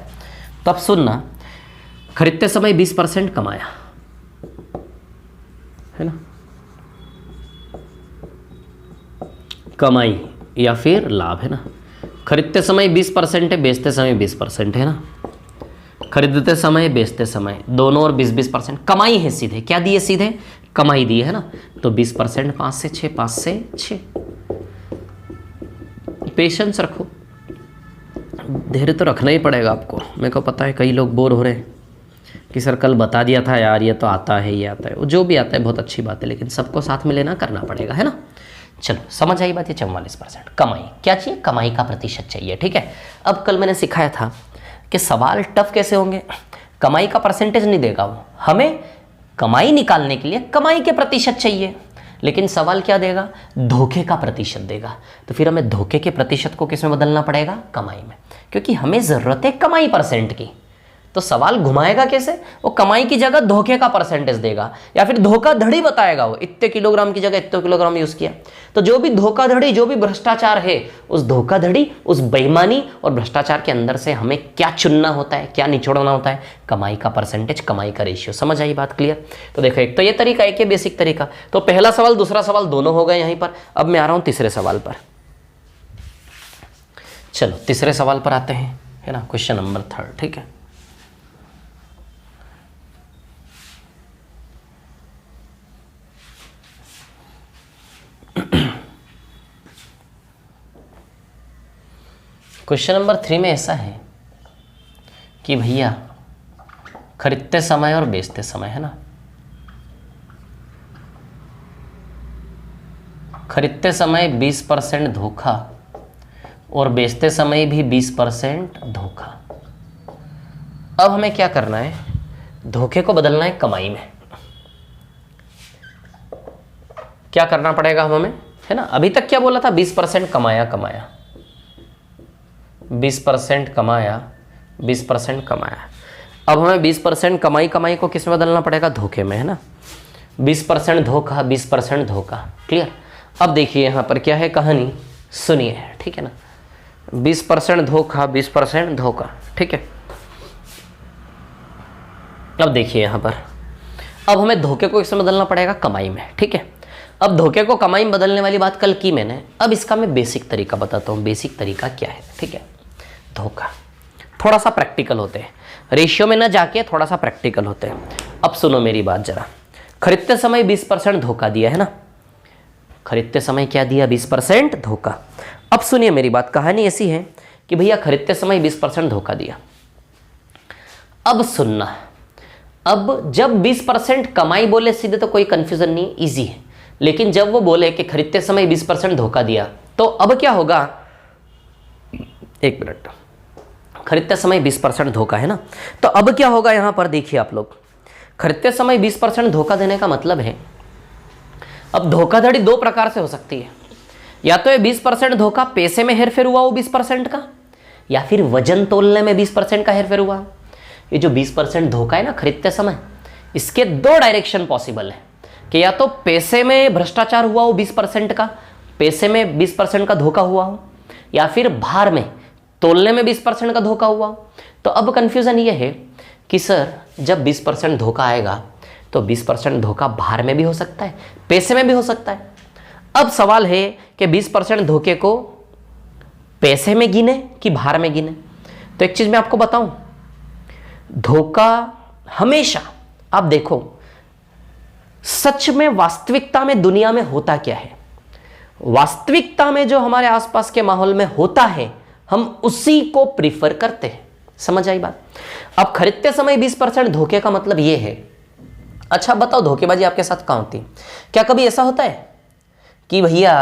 तो अब सुनना, खरीदते समय 20% कमाया, है ना, कमाई या फिर लाभ, है ना। खरीदते समय 20% है, बेचते समय 20% है ना। खरीदते समय बेचते समय दोनों और 20% कमाई है, सीधे क्या दिए, सीधे कमाई दी है ना। तो 20% 5 से 6, 5 से 6। पेशेंस रखो, धैर्य तो रखना ही पड़ेगा आपको। मेरे को पता है कई लोग बोर हो रहे हैं कि सर कल बता दिया था यार, ये तो आता है, ये आता है, वो जो भी आता है बहुत अच्छी बात है, लेकिन सबको साथ में लेना, करना पड़ेगा, है ना। चलो समझ आई बात। ये 44% कमाई, क्या चाहिए, कमाई का प्रतिशत चाहिए, ठीक है। अब कल मैंने सिखाया था कि सवाल टफ कैसे होंगे, कमाई का परसेंटेज नहीं देगा वो, हमें कमाई निकालने के लिए कमाई के प्रतिशत चाहिए, लेकिन सवाल क्या देगा, धोखे का प्रतिशत देगा। तो फिर हमें धोखे के प्रतिशत को किस में बदलना पड़ेगा, कमाई में, क्योंकि हमें ज़रूरत है कमाई परसेंट की। तो सवाल घुमाएगा कैसे, वो कमाई की जगह धोखे का परसेंटेज देगा, या फिर धोखाधड़ी बताएगा, वो इतने किलोग्राम की जगह इतने किलोग्राम यूज़ किया। तो जो भी धोखाधड़ी, जो भी भ्रष्टाचार है, उस धोखाधड़ी, उस बेईमानी और भ्रष्टाचार के अंदर से हमें क्या चुनना होता है, क्या निचोड़ना होता है, कमाई का परसेंटेज, कमाई का रेशियो। समझ आई बात, क्लियर। तो देखो, एक तो ये तरीका, एक ये बेसिक तरीका। तो पहला सवाल दूसरा सवाल दोनों हो गए यहीं पर। अब मैं आ रहा हूँ तीसरे सवाल पर। चलो तीसरे सवाल पर आते हैं, है ना, क्वेश्चन नंबर 3, ठीक है। क्वेश्चन नंबर 3 में ऐसा है कि भैया खरीदते समय और बेचते समय, है ना, खरीदते समय 20% धोखा और बेचते समय भी 20% धोखा। अब हमें क्या करना है, धोखे को बदलना है कमाई में। क्या करना पड़ेगा हमें, है ना। अभी तक क्या बोला था, 20% कमाया 20% कमाया 20% कमाया। अब हमें 20% कमाई को किस में बदलना पड़ेगा, धोखे में, है ना। 20% धोखा 20% धोखा। क्लियर। अब देखिए यहां पर क्या है कहानी, सुनिए, ठीक है ना। 20% धोखा 20% धोखा, ठीक है। अब देखिए यहां पर, अब हमें धोखे को किसमें बदलना पड़ेगा, कमाई में, ठीक है। अब धोखे को कमाई में बदलने वाली बात कल की मैंने, अब इसका मैं बेसिक तरीका बताता हूं। बेसिक तरीका क्या है, ठीक है। धोखा थोड़ा सा प्रैक्टिकल होते हैं, रेशियो में ना जाके थोड़ा सा प्रैक्टिकल होते हैं। अब सुनो मेरी बात जरा। खरीदते समय 20% धोखा दिया, है ना, खरीदते समय क्या दिया, 20% धोखा। अब सुनिए मेरी बात, कहानी ऐसी है कि भैया खरीदते समय 20% धोखा दिया। अब सुनना, अब जब 20% कमाई बोले सीधे तो कोई कंफ्यूजन नहीं, इजी है। लेकिन जब वो बोले कि खरीदते समय 20% धोखा दिया, तो अब क्या होगा, एक मिनट, खरीदते समय 20% धोखा, है ना, तो अब क्या होगा यहां पर देखिए आप लोग। खरीदते समय 20% धोखा देने का मतलब है, अब धोखाधड़ी दो प्रकार से हो सकती है। या तो ये 20% धोखा पैसे में हेरफेर हुआ हो 20% का, या फिर वजन तोलने में 20% का हेरफेर हुआ। ये जो 20% धोखा है ना खरीदते समय, इसके दो डायरेक्शन पॉसिबल है कि या तो पैसे में भ्रष्टाचार हुआ हो 20% का, पैसे में 20% का धोखा हुआ हो, या फिर भार में तोलने में 20% का धोखा हुआ हो। तो अब कंफ्यूजन ये है कि सर जब 20% धोखा आएगा तो 20% धोखा भार में भी हो सकता है, पैसे में भी हो सकता है। अब सवाल है कि 20% धोखे को पैसे में गिने कि भार में गिने। तो एक चीज मैं आपको बताऊं, धोखा हमेशा, आप देखो सच में वास्तविकता में दुनिया में होता क्या है, वास्तविकता में जो हमारे आसपास के माहौल में होता है हम उसी को प्रीफर करते हैं। समझ आई बात। अब खरीदते समय 20% धोखे का मतलब यह है, अच्छा बताओ धोखेबाजी आपके साथ कहां होती है। क्या कभी ऐसा होता है कि भैया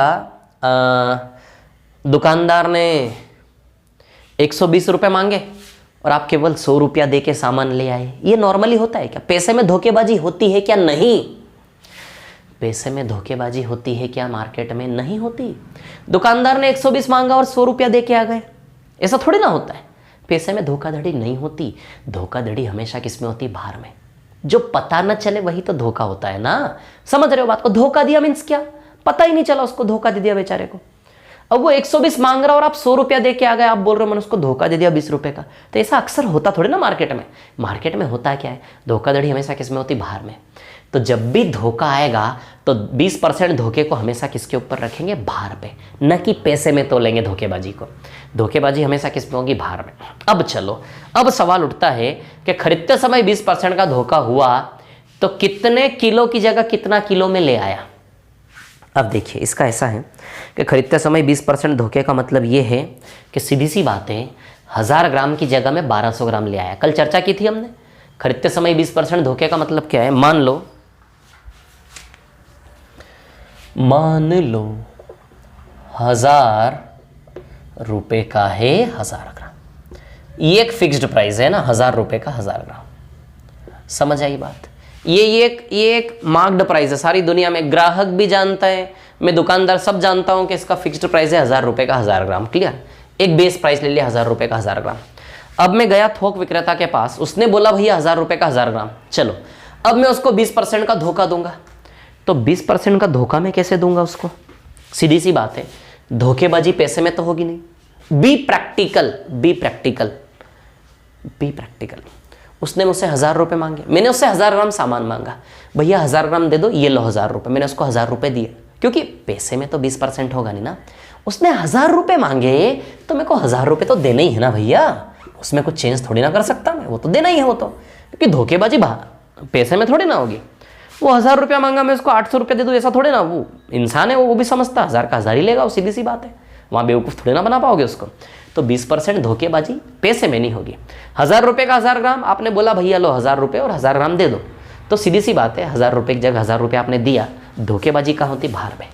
दुकानदार ने 120 रुपए मांगे और आप केवल 100 रुपया दे के सामान ले आए, ये नॉर्मली होता है क्या? पैसे में धोखेबाजी होती है क्या? नहीं। पैसे में धोखेबाजी होती है क्या मार्केट में? नहीं होती। दुकानदार ने 120 मांगा और 100 रुपया दे के आ गए, ऐसा थोड़ी ना होता है। पैसे में धोखाधड़ी नहीं होती। धोखाधड़ी हमेशा किसमें होती? भार में। जो पता न चले वही तो धोखा होता है ना। समझ रहे हो बात को? धोखा दिया मीन्स क्या? पता ही नहीं चला उसको, धोखा दे दिया बेचारे को। अब वो 120 मांग रहा और आप 100 रुपया दे के आ गए, आप बोल रहे हो मैंने उसको धोखा दे दिया 20 रुपए का। तो ऐसा अक्सर होता थोड़ी ना मार्केट में। मार्केट में होता क्या है? धोखाधड़ी हमेशा किसमें होती? भार में। तो जब भी धोखा आएगा तो 20% धोखे को हमेशा किसके ऊपर रखेंगे? भार पे, न कि पैसे में तोलेंगे धोखेबाजी को। धोखेबाजी हमेशा किसमें होगी? भार में। अब चलो, अब सवाल उठता है कि खरीदते समय 20% का धोखा हुआ तो कितने किलो की जगह कितना किलो में ले आया? अब देखिए इसका ऐसा है कि खरीदते समय 20% धोखे का मतलब ये है कि सीधी सी बात है, 1000 ग्राम की जगह में 1200 ग्राम ले आया। कल चर्चा की थी हमने। खरीदते समय 20% धोखे का मतलब क्या है? मान लो 1000 रुपए का है 1000 ग्राम। ये एक फिक्स्ड प्राइस है ना, 1000 रुपए का 1000 ग्राम। समझ आई बात? ये एक मार्क्ड प्राइस है, सारी दुनिया में ग्राहक भी जानता है, मैं दुकानदार सब जानता हूं कि इसका फिक्स्ड प्राइस है 1000 रुपए का 1000 ग्राम। क्लियर? एक बेस प्राइस ले लिया 1000 रुपए का 1000 ग्राम। अब मैं गया थोक विक्रेता के पास, उसने बोला भैया 1000 रुपए का 1000 ग्राम। चलो अब मैं उसको 20% का धोखा दूंगा। तो 20% का धोखा मैं कैसे दूंगा उसको? सीधी सी बात है, धोखेबाजी पैसे में तो होगी नहीं। Be practical, be practical, be practical. उसने मुझसे 1000 रुपए मांगे, मैंने उससे 1000 ग्राम सामान मांगा। भैया 1000 ग्राम दे दो, ये लो 1000 रुपए। मैंने उसको 1000 रुपए दिए, क्योंकि पैसे में तो 20% होगा नहीं ना। उसने 1000 रुपए मांगे तो मेरे को 1000 रुपए तो देना ही है ना भैया, उसमें कुछ चेंज थोड़ी ना कर सकता मैं, वो तो देना ही है वो तो, क्योंकि धोखेबाजी पैसे में थोड़ी ना होगी। वो 1000 रुपया मांगा, मैं उसको 800 रुपये दे दूँ, ऐसा थोड़े ना। वो इंसान है, वो भी समझता 1000 का 1000 ही लेगा, वो सीधी सी बात है। वहाँ बेवकूफ़ थोड़ी ना बना पाओगे उसको। तो 20% धोखेबाजी पैसे में नहीं होगी। 1000 रुपये का 1000 ग्राम आपने बोला भैया लो 1000 रुपये और 1000 ग्राम दे दो, तो सीधी सी बात है 1000 रुपये की जगह 1000 रुपये आपने दिया, धोखेबाजी कहाँ होती? बाहर में।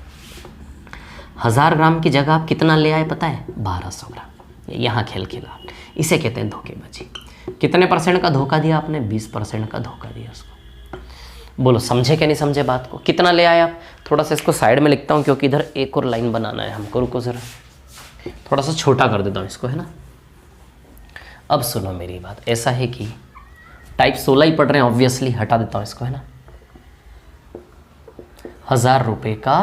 1000 ग्राम की जगह आप कितना ले आए पता है? 1200 ग्राम। यहाँ खेल खेला, इसे कहते हैं धोखेबाजी। कितने % का धोखा दिया आपने? 20% का धोखा दिया उसको। बोलो समझे क्या नहीं समझे बात को? कितना ले आए आप? थोड़ा सा इसको साइड में लिखता हूँ क्योंकि इधर एक और लाइन बनाना है हमको। रुको ज़रा, थोड़ा सा छोटा कर देता हूँ इसको, है ना। अब सुनो मेरी बात, ऐसा है कि टाइप 16 ही पढ़ रहे हैं ऑब्वियसली, हटा देता हूँ इसको, है ना। 1000 रुपये का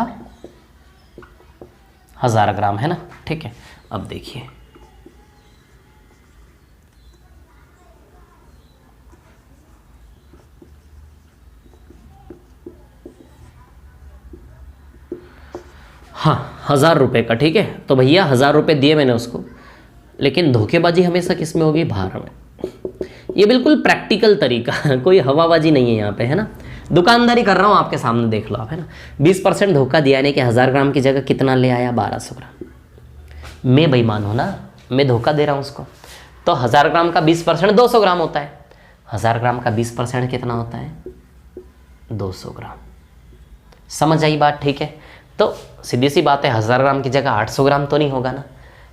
1000 ग्राम, है ना, ठीक है। अब देखिए हाँ 1000 रुपये का, ठीक है। तो भैया 1000 रुपये दिए मैंने उसको, लेकिन धोखेबाजी हमेशा किस में होगी? बाहर में। ये बिल्कुल प्रैक्टिकल तरीका, कोई हवाबाजी नहीं है यहाँ पे, है ना। दुकानदारी कर रहा हूँ आपके सामने, देख लो आप, है ना। 20% धोखा दिया, यानी कि 1000 ग्राम की जगह कितना ले आया? 1200 ग्राम। मैं बेईमान हूँ ना, मैं धोखा दे रहा हूँ उसको। तो 1000 ग्राम का 20% 200 ग्राम होता है। 1000 ग्राम का 20% कितना होता है? 200 ग्राम। समझ आई बात? ठीक है। तो सीधी सी बात है 1000 ग्राम की जगह 800 ग्राम तो नहीं होगा ना,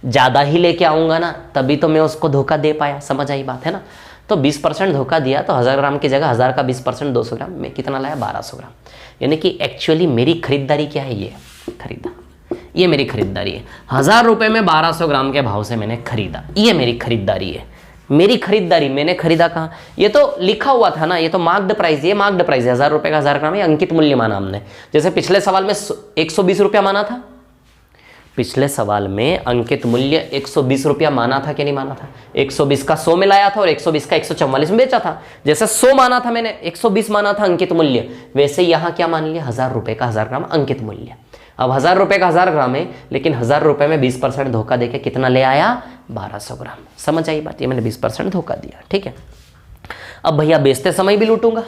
ज़्यादा ही लेके आऊँगा ना, तभी तो मैं उसको धोखा दे पाया। समझ आई बात, है ना। तो 20% धोखा दिया, तो 1000 ग्राम की जगह 1000 का 20% 200 ग्राम, मैं कितना लाया? 1200 ग्राम। यानी कि एक्चुअली मेरी खरीदारी क्या है? ये खरीदा, ये मेरी खरीदारी है। 1000 रुपये में 1200 ग्राम के भाव से मैंने खरीदा, ये मेरी खरीदारी है। मेरी खरीदारी, मैंने खरीदा कहाँ? ये तो लिखा हुआ था ना, ये तो मार्क्ड प्राइस, ये मार्क्ड प्राइस है। 1000 रुपये का 1000 ग्राम, ये अंकित मूल्य माना हमने। जैसे पिछले सवाल में 120 रुपया माना था, पिछले सवाल में अंकित मूल्य 120 रुपया माना था कि नहीं माना था? 120 का 100 में लाया था और 120 का 144 में बेचा था। जैसे 100 माना था मैंने, 120 माना था अंकित मूल्य, वैसे यहाँ क्या मान लिया? 1000 रुपये का 1000 ग्राम अंकित मूल्य। अब 1000 रुपये का 1000 ग्राम है, लेकिन 1000 रुपये में 20% धोखा देके कितना ले आया? 1200 ग्राम। समझ आई बात? ये मैंने 20% धोखा दिया, ठीक है। अब भैया बेचते समय भी लूटूंगा,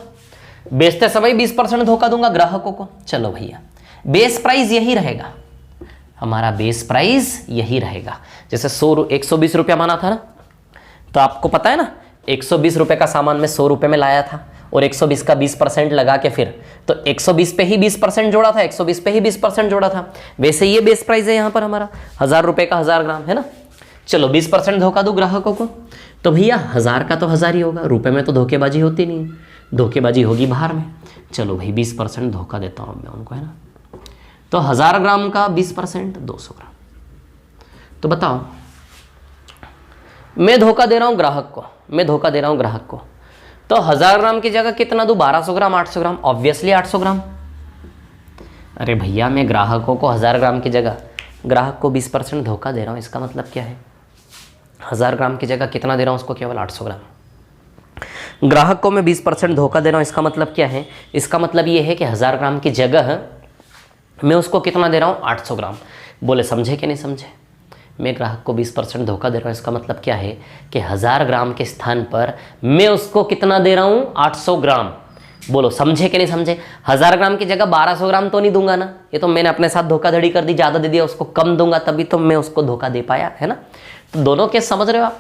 बेचते समय 20% धोखा दूंगा ग्राहकों को। चलो भैया, बेस प्राइस यही रहेगा, हमारा बेस प्राइस यही रहेगा। जैसे 120 रुपया माना था ना, तो आपको पता है ना 120 रुपये का सामान मैं 100 रुपये में लाया था और 120 का 20% लगा के फिर तो 120 पे ही 20% जोड़ा था, 120 पे ही 20% जोड़ा था। वैसे ये बेस प्राइस है यहाँ पर हमारा 1000 रुपये का 1000 ग्राम, है ना। चलो 20% धोखा दूँ ग्राहकों को, तो भैया 1000 का तो 1000 ही होगा, रुपये में तो धोखेबाजी होती नहीं, धोखेबाजी होगी बाहर में। चलो भाई 20% धोखा देता हूँ मैं उनको, है ना। तो 1000 ग्राम का 20% 200 ग्राम। तो बताओ, मैं धोखा दे रहा हूँ ग्राहक को, मैं धोखा दे रहा हूँ ग्राहक को। तो 1000 ग्राम की जगह कितना दूँ? 1200 ग्राम, 800 ग्राम, ऑब्वियसली 800 ग्राम। अरे भैया मैं ग्राहकों को 1000 ग्राम की जगह ग्राहक को 20% धोखा दे रहा हूँ, इसका मतलब क्या है? 1000 ग्राम की जगह कितना दे रहा हूँ उसको? केवल 800 ग्राम। ग्राहक को मैं 20% धोखा दे रहा हूँ, इसका मतलब क्या है? इसका मतलब ये है कि 1000 ग्राम की जगह मैं उसको कितना दे रहा हूँ? 800 ग्राम। बोले समझे कि नहीं समझे? मैं ग्राहक को 20% धोखा दे रहा हूँ, इसका मतलब क्या है कि 1000 ग्राम के स्थान पर मैं उसको कितना दे रहा हूँ? 800 ग्राम। बोलो समझे कि नहीं समझे? 1000 ग्राम की जगह 1200 ग्राम तो नहीं दूंगा ना, ये तो मैंने अपने साथ धोखाधड़ी कर दी, ज़्यादा दे दिया, उसको कम दूंगा तभी तो मैं उसको धोखा दे पाया, है ना। तो दोनों केस समझ रहे हो आप?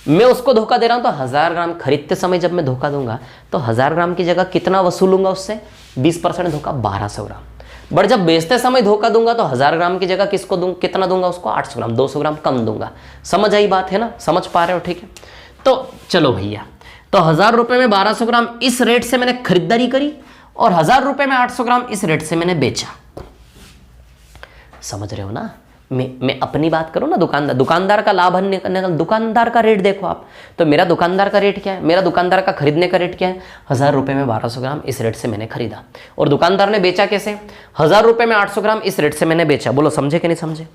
मैं उसको धोखा दे रहा हूँ, तो 1000 ग्राम खरीदते समय जब मैं धोखा दूंगा तो 1000 ग्राम की जगह कितना वसूलूंगा उससे? 20% धोखा, 1200 ग्राम। बट जब बेचते समय धोखा दूंगा तो 1000 ग्राम की जगह किसको दूं? कितना दूंगा उसको? 800 ग्राम, 200 ग्राम कम दूंगा। समझ आई बात, है ना? समझ पा रहे हो? ठीक है। तो चलो भैया, तो 1000 रुपये में 1200 ग्राम इस रेट से मैंने खरीदारी करी और 1000 रुपये में 800 ग्राम इस रेट से मैंने बेचा। समझ रहे हो ना? मैं अपनी बात करूँ ना, दुकानदार का लाभ निकलने, दुकानदार का रेट देखो आप। तो मेरा दुकानदार का रेट क्या है? मेरा दुकानदार का खरीदने का रेट क्या है? 1000 रुपये में 1200 ग्राम इस रेट से मैंने खरीदा, और दुकानदार ने बेचा कैसे? 1000 रुपये में 800 ग्राम इस रेट से मैंने बेचा। बोलो समझे कि नहीं समझे?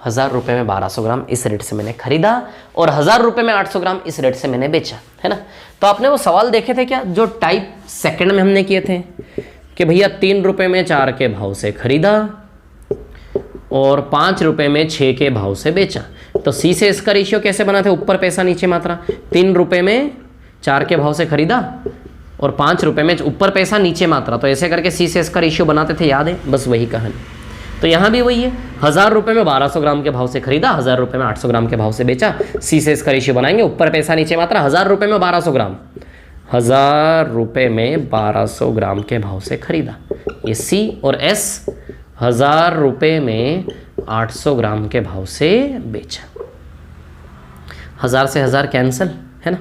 1000 रुपये में 1200 ग्राम इस रेट से मैंने खरीदा और 1000 रुपये में 800 ग्राम इस रेट से मैंने बेचा, है ना। तो आपने वो सवाल देखे थे क्या, जो टाइप सेकंड में हमने किए थे कि भैया 3 रुपये में 4 के भाव से खरीदा और 5 रुपये में 6 के भाव से बेचा। तो सी से इसका रेशियो कैसे बना थे? ऊपर पैसा नीचे मात्रा। 3 रुपये में 4 के भाव से खरीदा और 5 रुपये में ऊपर पैसा नीचे मात्रा, तो ऐसे करके सी से इसका रेशियो बनाते थे, याद है? बस वही कहानी। तो यहाँ भी वही है, 1000 रुपये में 1200 ग्राम के भाव से खरीदा, 1000 रुपये में 800 ग्राम के भाव से बेचा। सी से इसका रेशियो बनाएंगे, ऊपर पैसा नीचे मात्रा। 1000 रुपये में 1200 ग्राम, 1000 रुपये में 1200 ग्राम के भाव से खरीदा, ये सी। और एस 1000 रुपये में 800 ग्राम के भाव से बेचा। 1000 से 1000 कैंसिल है ना,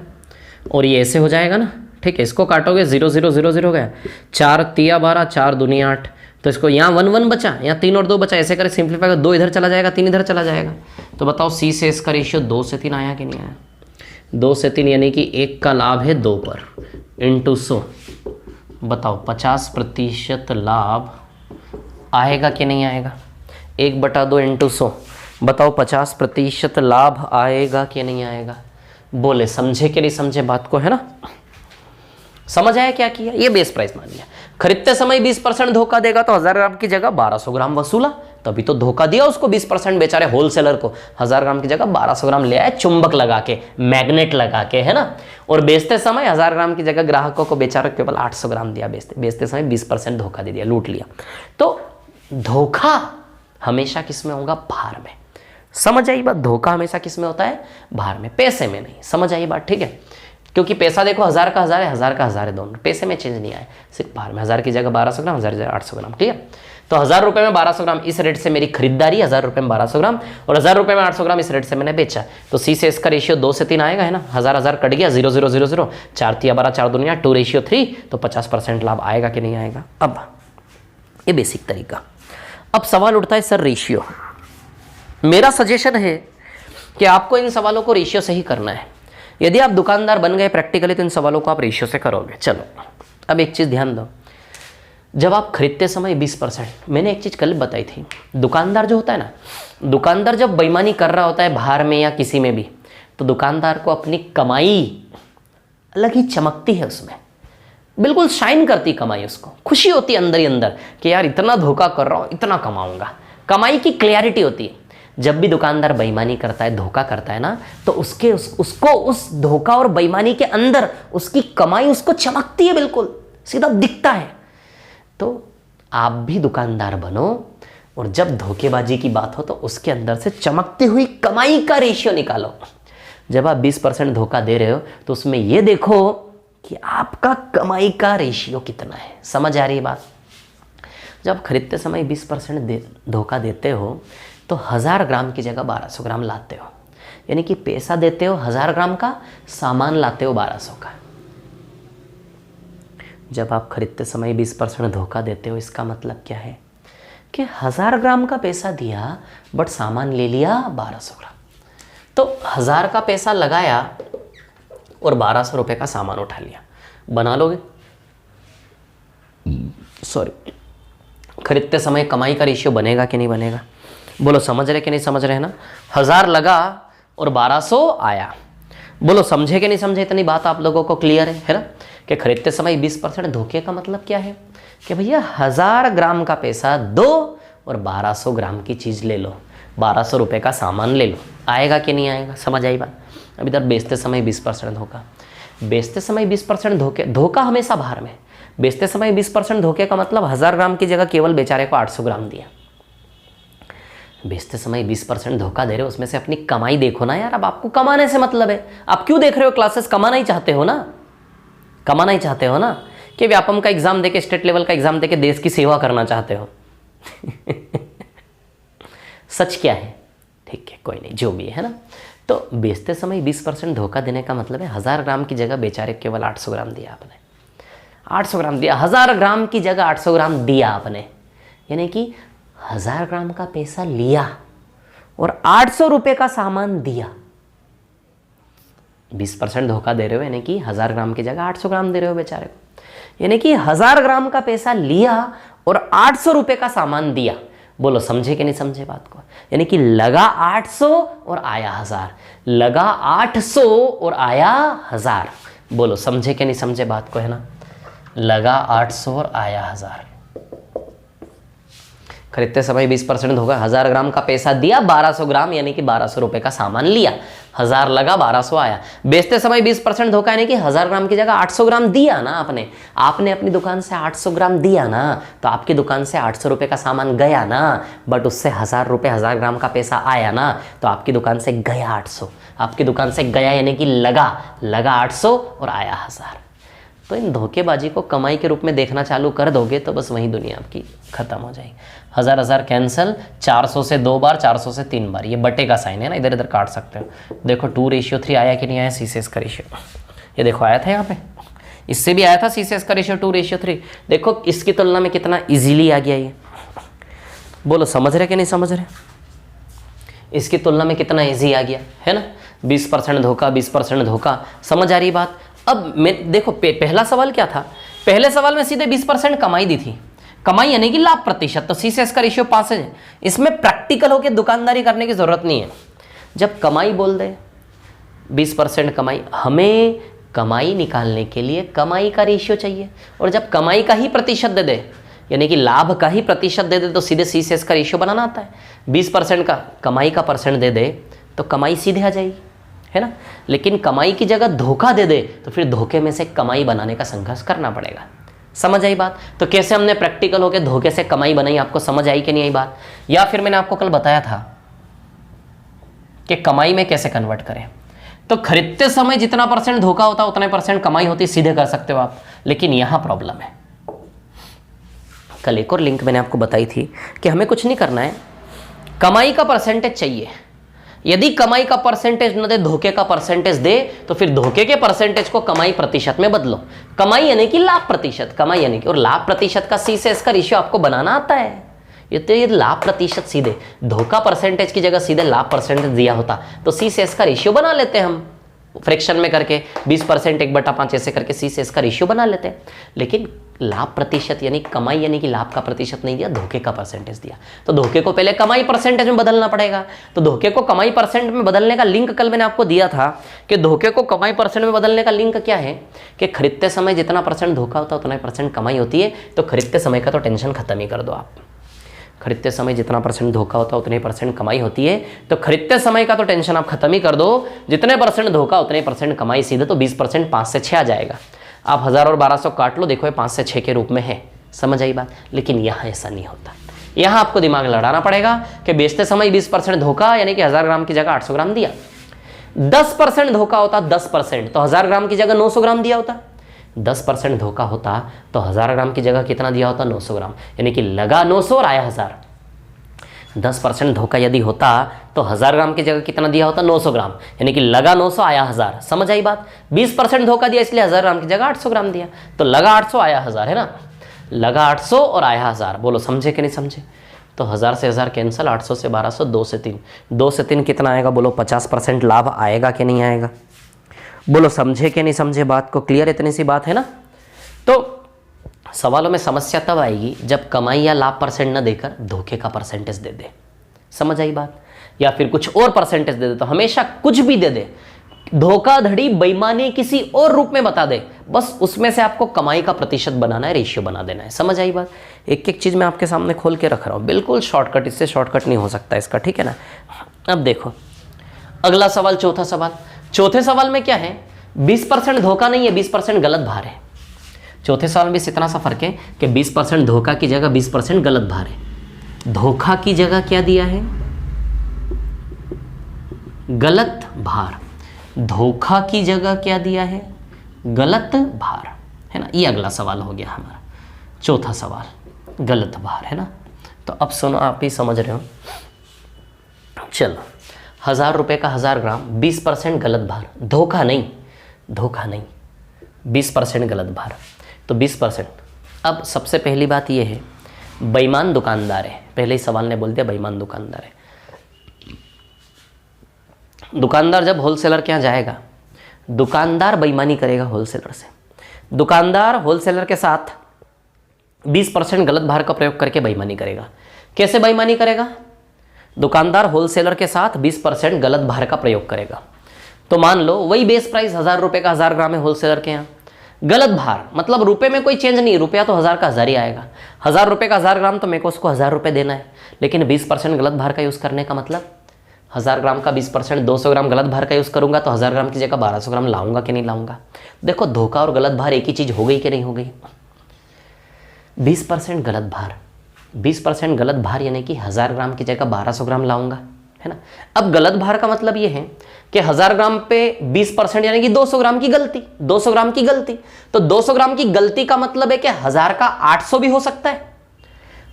और ये ऐसे हो जाएगा ना, ठीक है। इसको काटोगे 0 0 0 0 गया, 4 तिया 12, 4 दूनी 8, तो इसको यहाँ 1 1 बचा, यहाँ 3 और 2 बचा, ऐसे करें सिंप्लीफाई कर, 2 इधर चला जाएगा, 3 इधर चला जाएगा। तो बताओ सी से इसका रेशियो 2 से 3 आया कि नहीं आया? 2 से 3 यानी कि 1 का लाभ है 2 पर, इंटू 100। बताओ 50% लाभ आएगा कि नहीं आएगा? 1/2 इंटू 100, बताओ 50% लाभ आएगा कि नहीं आएगा? बोले समझे कि नहीं समझे बात को, है ना? समझ आया क्या किया? ये बेस प्राइस मान लिया। खरीदते समय 20% धोखा देगा तो 1000 ग्राम की जगह 1200 ग्राम वसूला, तभी तो धोखा दिया उसको 20% बेचारे होलसेलर को। 1000 ग्राम की जगह 1200 ग्राम ले आए, चुंबक लगा के, मैग्नेट लगा के, है ना। और बेचते समय 1000 ग्राम की जगह ग्राहकों को बेचारा केवल 800 ग्राम दिया, बेचते समय 20% धोखा दे दिया, लूट लिया। तो धोखा हमेशा किस में होगा? भार में। समझ आई बात? धोखा हमेशा किस में होता है? भार में, पैसे में नहीं। समझ आई बात? ठीक है, क्योंकि पैसा देखो 1000 का 1000 है, 1000 का 1000 है, दोनों पैसे में चेंज नहीं आए, सिर्फ भार में। 1000 की जगह 1200 ग्राम, 1000 की जगह 800 ग्राम, ठीक है। तो 1000 रुपये में 1200 ग्राम इस रेट से मेरी खरीदारी, 1000 रुपये में 1200 ग्राम, और 1000 रुपये में 800 ग्राम इस रेट से मैंने बेचा। तो सी से इसका रेशियो 2 से 3 आएगा, है ना। 1000 1000 कट गया, 0 0 0 0, 4 तिया 12, 4 दुनिया 2:3, तो 50% लाभ आएगा कि नहीं आएगा? अब ये बेसिक तरीका। अब सवाल उठता है सर रेशियो। मेरा सजेशन है कि आपको इन सवालों को रेशियो से ही करना है। यदि आप दुकानदार बन गए प्रैक्टिकली तो इन सवालों को आप रेशियो से करोगे। चलो अब एक चीज़ ध्यान दो, जब आप खरीदते समय 20%, मैंने एक चीज़ कल बताई थी, दुकानदार जो होता है ना, दुकानदार जब बेईमानी कर रहा होता है भार में या किसी में भी, तो दुकानदार को अपनी कमाई अलग ही चमकती है, उसमें बिल्कुल शाइन करती कमाई, उसको खुशी होती है अंदर ही अंदर कि यार इतना धोखा कर रहा हूँ, इतना कमाऊंगा। कमाई की क्लैरिटी होती है। जब भी दुकानदार बेईमानी करता है, धोखा करता है ना, तो उसको उस धोखा और बेईमानी के अंदर उसकी कमाई उसको चमकती है, बिल्कुल सीधा दिखता है। तो आप भी दुकानदार बनो, और जब धोखेबाजी की बात हो तो उसके अंदर से चमकती हुई कमाई का रेशियो निकालो। जब आप 20% धोखा दे रहे हो तो उसमें यह देखो कि आपका कमाई का रेशियो कितना है। समझ आ रही है बात? जब खरीदते समय 20% धोखा देते हो तो 1000 ग्राम की जगह 1200 ग्राम लाते हो, यानी कि पैसा देते हो 1000 ग्राम का, सामान लाते हो 1200 का। जब आप खरीदते समय 20% धोखा देते हो, इसका मतलब क्या है कि 1000 ग्राम का पैसा दिया बट सामान ले लिया 1200 ग्राम। तो 1000 का पैसा लगाया और 1200 रुपये का सामान उठा लिया। बना लोगे? सॉरी, खरीदते समय कमाई का रेशियो बनेगा कि नहीं बनेगा? बोलो समझ रहे कि नहीं समझ रहे ना? 1000 लगा और 1200 आया। बोलो समझे कि नहीं समझे? इतनी बात आप लोगों को क्लियर है ना? कि खरीदते समय 20% धोखे का मतलब क्या है कि भैया 1000 ग्राम का पैसा दो और 1200 ग्राम की चीज़ ले लो, 1200 रुपये का सामान ले लो। आएगा कि नहीं आएगा? समझ आई बात? अब इधर बेचते समय 20% धोखा, बेचते समय 20% धोखा हमेशा बाहर में। बेचते समय 20% धोखे का मतलब 1000 ग्राम की जगह केवल बेचारे को 800 ग्राम दिया। बेचते समय 20% धोखा दे रहे हो, उसमें से अपनी कमाई देखो ना यार। अब आपको कमाने से मतलब है, आप क्यों देख रहे हो क्लासेस? कमाना ही चाहते हो ना, कमाना ही चाहते हो ना, कि व्यापम का एग्जाम देके, स्टेट लेवल का एग्जाम देके देश की सेवा करना चाहते हो। सच क्या है? ठीक है, कोई नहीं, जो भी है ना। तो बेचते समय 20% धोखा देने का मतलब है 1000 ग्राम की जगह बेचारे केवल 800 ग्राम दिया आपने, 800 ग्राम दिया। 1000 ग्राम की जगह 800 ग्राम दिया आपने, यानी कि 1000 ग्राम का पैसा लिया और 800 रुपये का सामान दिया। 20% धोखा दे रहे हो, यानी कि 1000 ग्राम की जगह 800 ग्राम दे रहे हो बेचारे को, यानी कि 1000 ग्राम का पैसा लिया और 800 रुपये का सामान दिया। बोलो समझे कि नहीं समझे बात को? यानी कि लगा 800 और आया 1000, लगा 800 और आया 1000। बोलो समझे कि नहीं समझे बात को, है ना? लगा 800 और आया 1000। खरीदते समय 20% धोखा। 1000 ग्राम का पैसा दिया, 1200 ग्राम यानी कि 1200 रुपए का सामान लिया, 1000 लगा 1200 आया। बेचते समय 20% धोखा यानी कि 1000 ग्राम की जगह 800 ग्राम दिया ना आपने अपनी दुकान से 800 ग्राम दिया ना, तो आपकी दुकान से 800 रुपए का सामान गया ना, बट उससे 1000 रुपए 1000 ग्राम का पैसा आया ना, तो आपकी दुकान से गया 800, आपकी दुकान से गया यानी कि लगा 800 और आया 1000। तो इन धोखेबाजी को कमाई के रूप में देखना चालू कर दोगे तो बस वही दुनिया आपकी खत्म हो जाएगी। 1000 कैंसिल, 400 से 2 बार, 400 से 3 बार, ये बटे का साइन है ना, इधर इधर काट सकते हो। देखो 2:3 आया कि नहीं आया सीसीएस का रेशियो, ये देखो आया था यहाँ पे, इससे भी आया था सीसीएस का रेशियो 2:3। देखो इसकी तुलना में कितना इजीली आ गया ये, बोलो समझ रहे कि नहीं समझ रहे? इसकी तुलना में कितना इजी आ गया है ना, 20% धोखा, 20% धोखा, समझ आ रही बात? अब मैं देखो पहला सवाल क्या था, पहले सवाल में सीधे 20% कमाई दी थी, कमाई यानी कि लाभ प्रतिशत, तो सीसीएस का रेशियो 5 है। इसमें प्रैक्टिकल होकर दुकानदारी करने की जरूरत नहीं है। जब कमाई बोल दे 20% कमाई, हमें कमाई निकालने के लिए कमाई का रेशियो चाहिए, और जब कमाई का ही प्रतिशत दे दे यानी कि लाभ का ही प्रतिशत दे दे तो सीधे सीसीएस का रेशियो बनाना आता है। 20% का कमाई का परसेंट दे दे तो कमाई सीधे आ जाएगी, है ना। लेकिन कमाई की जगह धोखा दे दे तो फिर धोखे में से कमाई बनाने का संघर्ष करना पड़ेगा। समझ आई बात? तो कैसे हमने प्रैक्टिकल होकर धोखे से कमाई बनाई, आपको समझ आई कि नहीं आई बात? या फिर मैंने आपको कल बताया था कि कमाई में कैसे कन्वर्ट करें, तो खरीदते समय जितना परसेंट धोखा होता उतना परसेंट कमाई होती, सीधे कर सकते हो आप। लेकिन यहां प्रॉब्लम है, कल एक और लिंक मैंने आपको बताई थी कि हमें कुछ नहीं करना है, कमाई का परसेंटेज चाहिए। यदि कमाई का परसेंटेज न दे, धोखे का परसेंटेज दे, तो फिर धोखे के परसेंटेज को कमाई प्रतिशत में बदलो। कमाई यानी कि लाभ प्रतिशत, कमाई यानी कि, और लाभ प्रतिशत का सीसीएस का रेशियो आपको बनाना आता है। ये लाभ प्रतिशत सीधे, धोखा परसेंटेज की जगह सीधे लाभ परसेंटेज दिया होता तो सीसीएस का रेशियो बना लेते हम, फ्रैक्शन में करके 20% 1/5 ऐसे करके सीसीएस का रेशियो बना लेते हैं। लेकिन लाभ प्रतिशत यानी कमाई यानी कि लाभ का प्रतिशत नहीं दिया, धोखे का परसेंटेज दिया, तो धोखे को पहले कमाई परसेंटेज में बदलना पड़ेगा। तो धोखे को कमाई परसेंट में बदलने का लिंक कल मैंने आपको दिया था कि धोखे को कमाई परसेंट में बदलने का लिंक क्या है कि खरीदते समय जितना परसेंट धोखा होता है उतना परसेंट कमाई होती है। तो खरीदते समय का तो टेंशन खत्म ही कर दो आप, खरीदते समय जितना परसेंट धोखा होता है उतने परसेंट कमाई होती है, तो खरीदते समय का तो टेंशन आप खत्म ही कर दो। जितने परसेंट धोखा उतने परसेंट कमाई, सीधे तो 20% 5 से 6 आ जाएगा। आप 1000 और 1200 काट लो, देखो ये 5 से 6 के रूप में है। समझ आई बात? लेकिन यहाँ ऐसा नहीं होता, यहाँ आपको दिमाग लड़ाना पड़ेगा कि बेचते समय 20% धोखा यानी कि 1000 ग्राम की जगह 800 ग्राम दिया। 10% धोखा होता 10%, तो 1000 ग्राम की जगह 900 ग्राम दिया होता। 10% धोखा होता तो 1000 ग्राम की जगह कितना दिया होता? 900 ग्राम, यानी कि लगा 900 और आया 1000। 10% धोखा यदि होता तो 1000 ग्राम की जगह कितना दिया होता? 900 ग्राम, यानी कि लगा 900 आया 1000। समझ आई बात? 20% धोखा दिया इसलिए 1000 ग्राम की जगह 800 ग्राम दिया, तो लगा 800 आया 1000, है ना। लगा 800 और आया 1000, बोलो समझे कि नहीं समझे? तो 1000 से 1000 कैंसिल, 800 से 1200, 2 से 3, 2 से 3 कितना आएगा? बोलो 50% लाभ आएगा कि नहीं आएगा? बोलो समझे कि नहीं समझे बात को? क्लियर इतनी सी बात है ना। तो सवालों में समस्या तब आएगी जब कमाई या लाभ परसेंट न देकर धोखे का परसेंटेज दे दे। समझ आई बात? या फिर कुछ और परसेंटेज दे दे, तो हमेशा कुछ भी दे दे, धोखाधड़ी बेईमानी किसी और रूप में बता दे, बस उसमें से आपको कमाई का प्रतिशत बनाना है, रेशियो बना देना है। समझ आई बात? एक एक चीज मैं आपके सामने खोल के रख रहा हूं, बिल्कुल शॉर्टकट, इससे शॉर्टकट नहीं हो सकता इसका, ठीक है ना। अब देखो अगला सवाल, चौथा सवाल। चौथे सवाल में क्या है? 20% धोखा नहीं है, 20% गलत भार है। चौथे सवाल में इतना सा फर्क है कि 20% धोखा की जगह 20% गलत भार है। धोखा की जगह क्या दिया है? गलत भार। धोखा की जगह क्या दिया है? गलत भार, है ना। ये अगला सवाल हो गया हमारा, चौथा सवाल, गलत भार, है ना। तो अब सुनो, आप ही समझ रहे हो। चलो, 1000 रुपये का 1000 ग्राम, 20% गलत भार, धोखा नहीं, धोखा नहीं, 20% गलत भार, तो 20%। अब सबसे पहली बात यह है, बेईमान दुकानदार है। पहले ही सवाल ने बोल दिया बेईमान दुकानदार है। दुकानदार जब होलसेलर के यहाँ जाएगा, दुकानदार बेईमानी करेगा होलसेलर से। दुकानदार होलसेलर के साथ 20% गलत भार का प्रयोग करके बेईमानी करेगा। कैसे बेईमानी करेगा? दुकानदार होलसेलर के साथ 20% गलत भार का प्रयोग करेगा। तो मान लो वही बेस प्राइस 1000 रुपये का 1000 ग्राम है होलसेलर के यहाँ, गलत भार मतलब रुपए में कोई चेंज नहीं, रुपया तो 1000 का 1000 ही आएगा। 1000 रुपये का 1000 ग्राम तो मेरे को उसको 1000 रुपये देना है। लेकिन 20% गलत भार का यूज़ करने का मतलब 1000 ग्राम का 20% 200 ग्राम गलत भार का यूज़ करूंगा तो 1000 ग्राम की जगह 1200 ग्राम लाऊंगा कि नहीं लाऊंगा। देखो धोखा और गलत भार एक ही चीज़ हो गई कि नहीं हो गई। 20% गलत भार, 20% गलत भार यानी कि 1000 ग्राम की जगह 1200 ग्राम लाऊंगा, है ना। अब गलत भार का मतलब ये है कि 1000 ग्राम पे 20% यानी कि 200 ग्राम की गलती, 200 ग्राम की गलती। तो 200 ग्राम की गलती का मतलब है कि 1000 का 800 भी हो सकता है।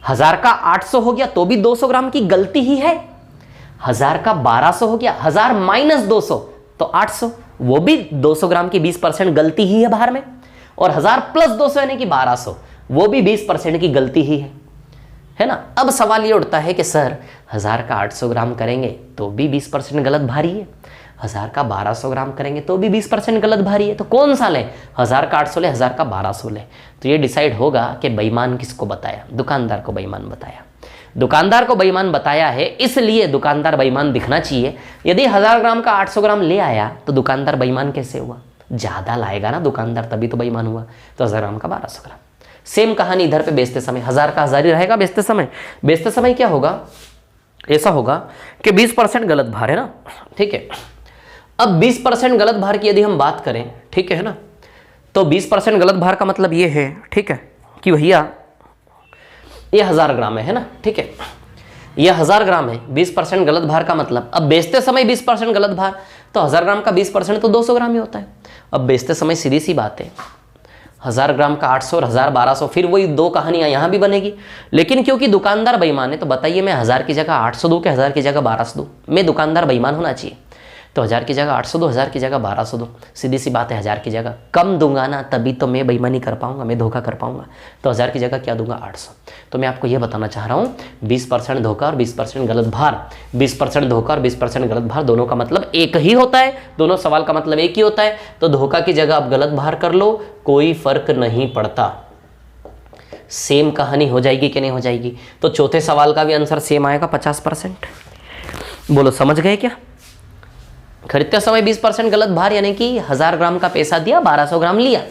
1000 का 800 हो गया तो भी 200 ग्राम की गलती ही है। 1000 का 1200 हो गया, 1000 माइनस 200 तो 800, वो भी 200 ग्राम की 20% गलती ही है भार में। और 1000 प्लस 200 यानी कि 1200, वो भी 20% की गलती ही है ना। अब सवाल ये उठता है कि सर 1000 का 800 ग्राम करेंगे तो भी 20% गलत भारी है, 1000 का 1200 ग्राम करेंगे तो भी 20% गलत भारी है, तो कौन सा ले, 1000 का 800 ले, 1000 का 1200 ले। तो ये डिसाइड होगा कि बेईमान किसको बताया, दुकानदार को बेईमान बताया। दुकानदार को बेईमान बताया है इसलिए दुकानदार बेईमान दिखना चाहिए। यदि 1000 ग्राम का 800 ग्राम ले आया तो दुकानदार बेईमान कैसे हुआ, ज़्यादा लाएगा ना दुकानदार, तभी तो बेईमान हुआ। तो 1000 ग्राम का 1200 ग्राम। सेम कहानी इधर पे बेचते समय 1000 का 1000 ही रहेगा। बेचते समय क्या होगा, ऐसा होगा कि 20% गलत भार है ना, ठीक है। अब 20% गलत भार की यदि हम बात करें, ठीक है ना, तो 20% गलत भार का मतलब ये है, ठीक है, कि भैया ये 1000 ग्राम है ना, ठीक है, ये 1000 ग्राम है। 20% गलत भार का मतलब अब बेचते समय 20% गलत भार, तो 1000 ग्राम का 20% तो 200 ग्राम ही होता है। अब बेचते समय सीधी सी बात है 1000 ग्राम का 800 और 1000 1200, फिर वही दो कहानियां यहां भी बनेगी। लेकिन क्योंकि दुकानदार बेईमान है तो बताइए मैं 1000 की जगह 800 दूं कि 1000 की जगह 1200 दूं। मैं दुकानदार बेईमान होना चाहिए तो 1000 की जगह 800 दो, 1000 की जगह 1200 दो। सीधी सी बात है 1000 की जगह कम दूंगा ना तभी तो मैं बेईमानी कर पाऊंगा, मैं धोखा कर पाऊंगा। तो 1000 की जगह क्या दूंगा, 800। तो मैं आपको यह बताना चाह रहा हूँ 20% धोखा और 20% गलत भार, 20% धोखा और 20% गलत भार दोनों का मतलब एक ही होता है, दोनों सवाल का मतलब एक ही होता है। तो धोखा की जगह आप गलत भार कर लो, कोई फर्क नहीं पड़ता, सेम कहानी हो जाएगी कि नहीं हो जाएगी। तो चौथे सवाल का भी आंसर सेम आएगा 50%। बोलो समझ गए क्या। खरीदते समय 20% गलत भार यानी कि 1000 ग्राम का पैसा दिया 1200 ग्राम लिया,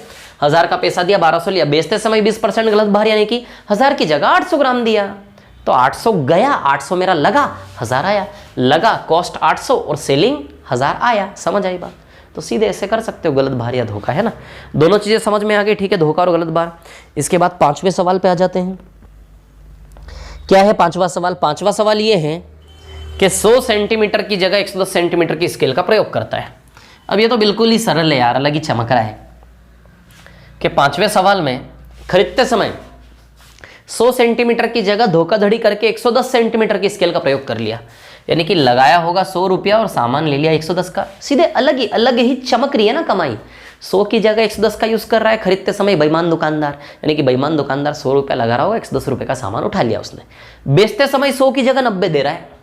1000 का पैसा दिया 1200 लिया। बेचते समय 20% गलत भार यानी कि 1000 की जगह 800 ग्राम दिया, तो 800 गया, 800 मेरा लगा, 1000 आया, लगा कॉस्ट 800 और सेलिंग 1000 आया। समझ आई बात। तो सीधे ऐसे कर सकते हो गलत भार या धोखा, है ना। दोनों चीजें समझ में आ गई, ठीक है, धोखा और गलत भार। इसके बाद 5वें सवाल पे आ जाते हैं। क्या है 5वां सवाल। 5वां सवाल ये है कि 100 सेंटीमीटर की जगह 110 सेंटीमीटर की स्केल का प्रयोग करता है। अब ये तो बिल्कुल ही सरल है यार, अलग ही चमक रहा है कि 5वें सवाल में खरीदते समय 100 सेंटीमीटर की जगह धोखाधड़ी करके 110 सेंटीमीटर की स्केल का प्रयोग कर लिया, यानी कि लगाया होगा 100 रुपया और सामान ले लिया 110 का। सीधे अलग ही चमक रही है ना कमाई। 100 की जगह 110 का यूज कर रहा है खरीदते समय बेईमान दुकानदार, यानी कि बेईमान दुकानदार 100 रुपया लगा रहा होगा, 110 रुपये का सामान उठा लिया उसने। बेचते समय 100 की जगह 90 दे रहा है,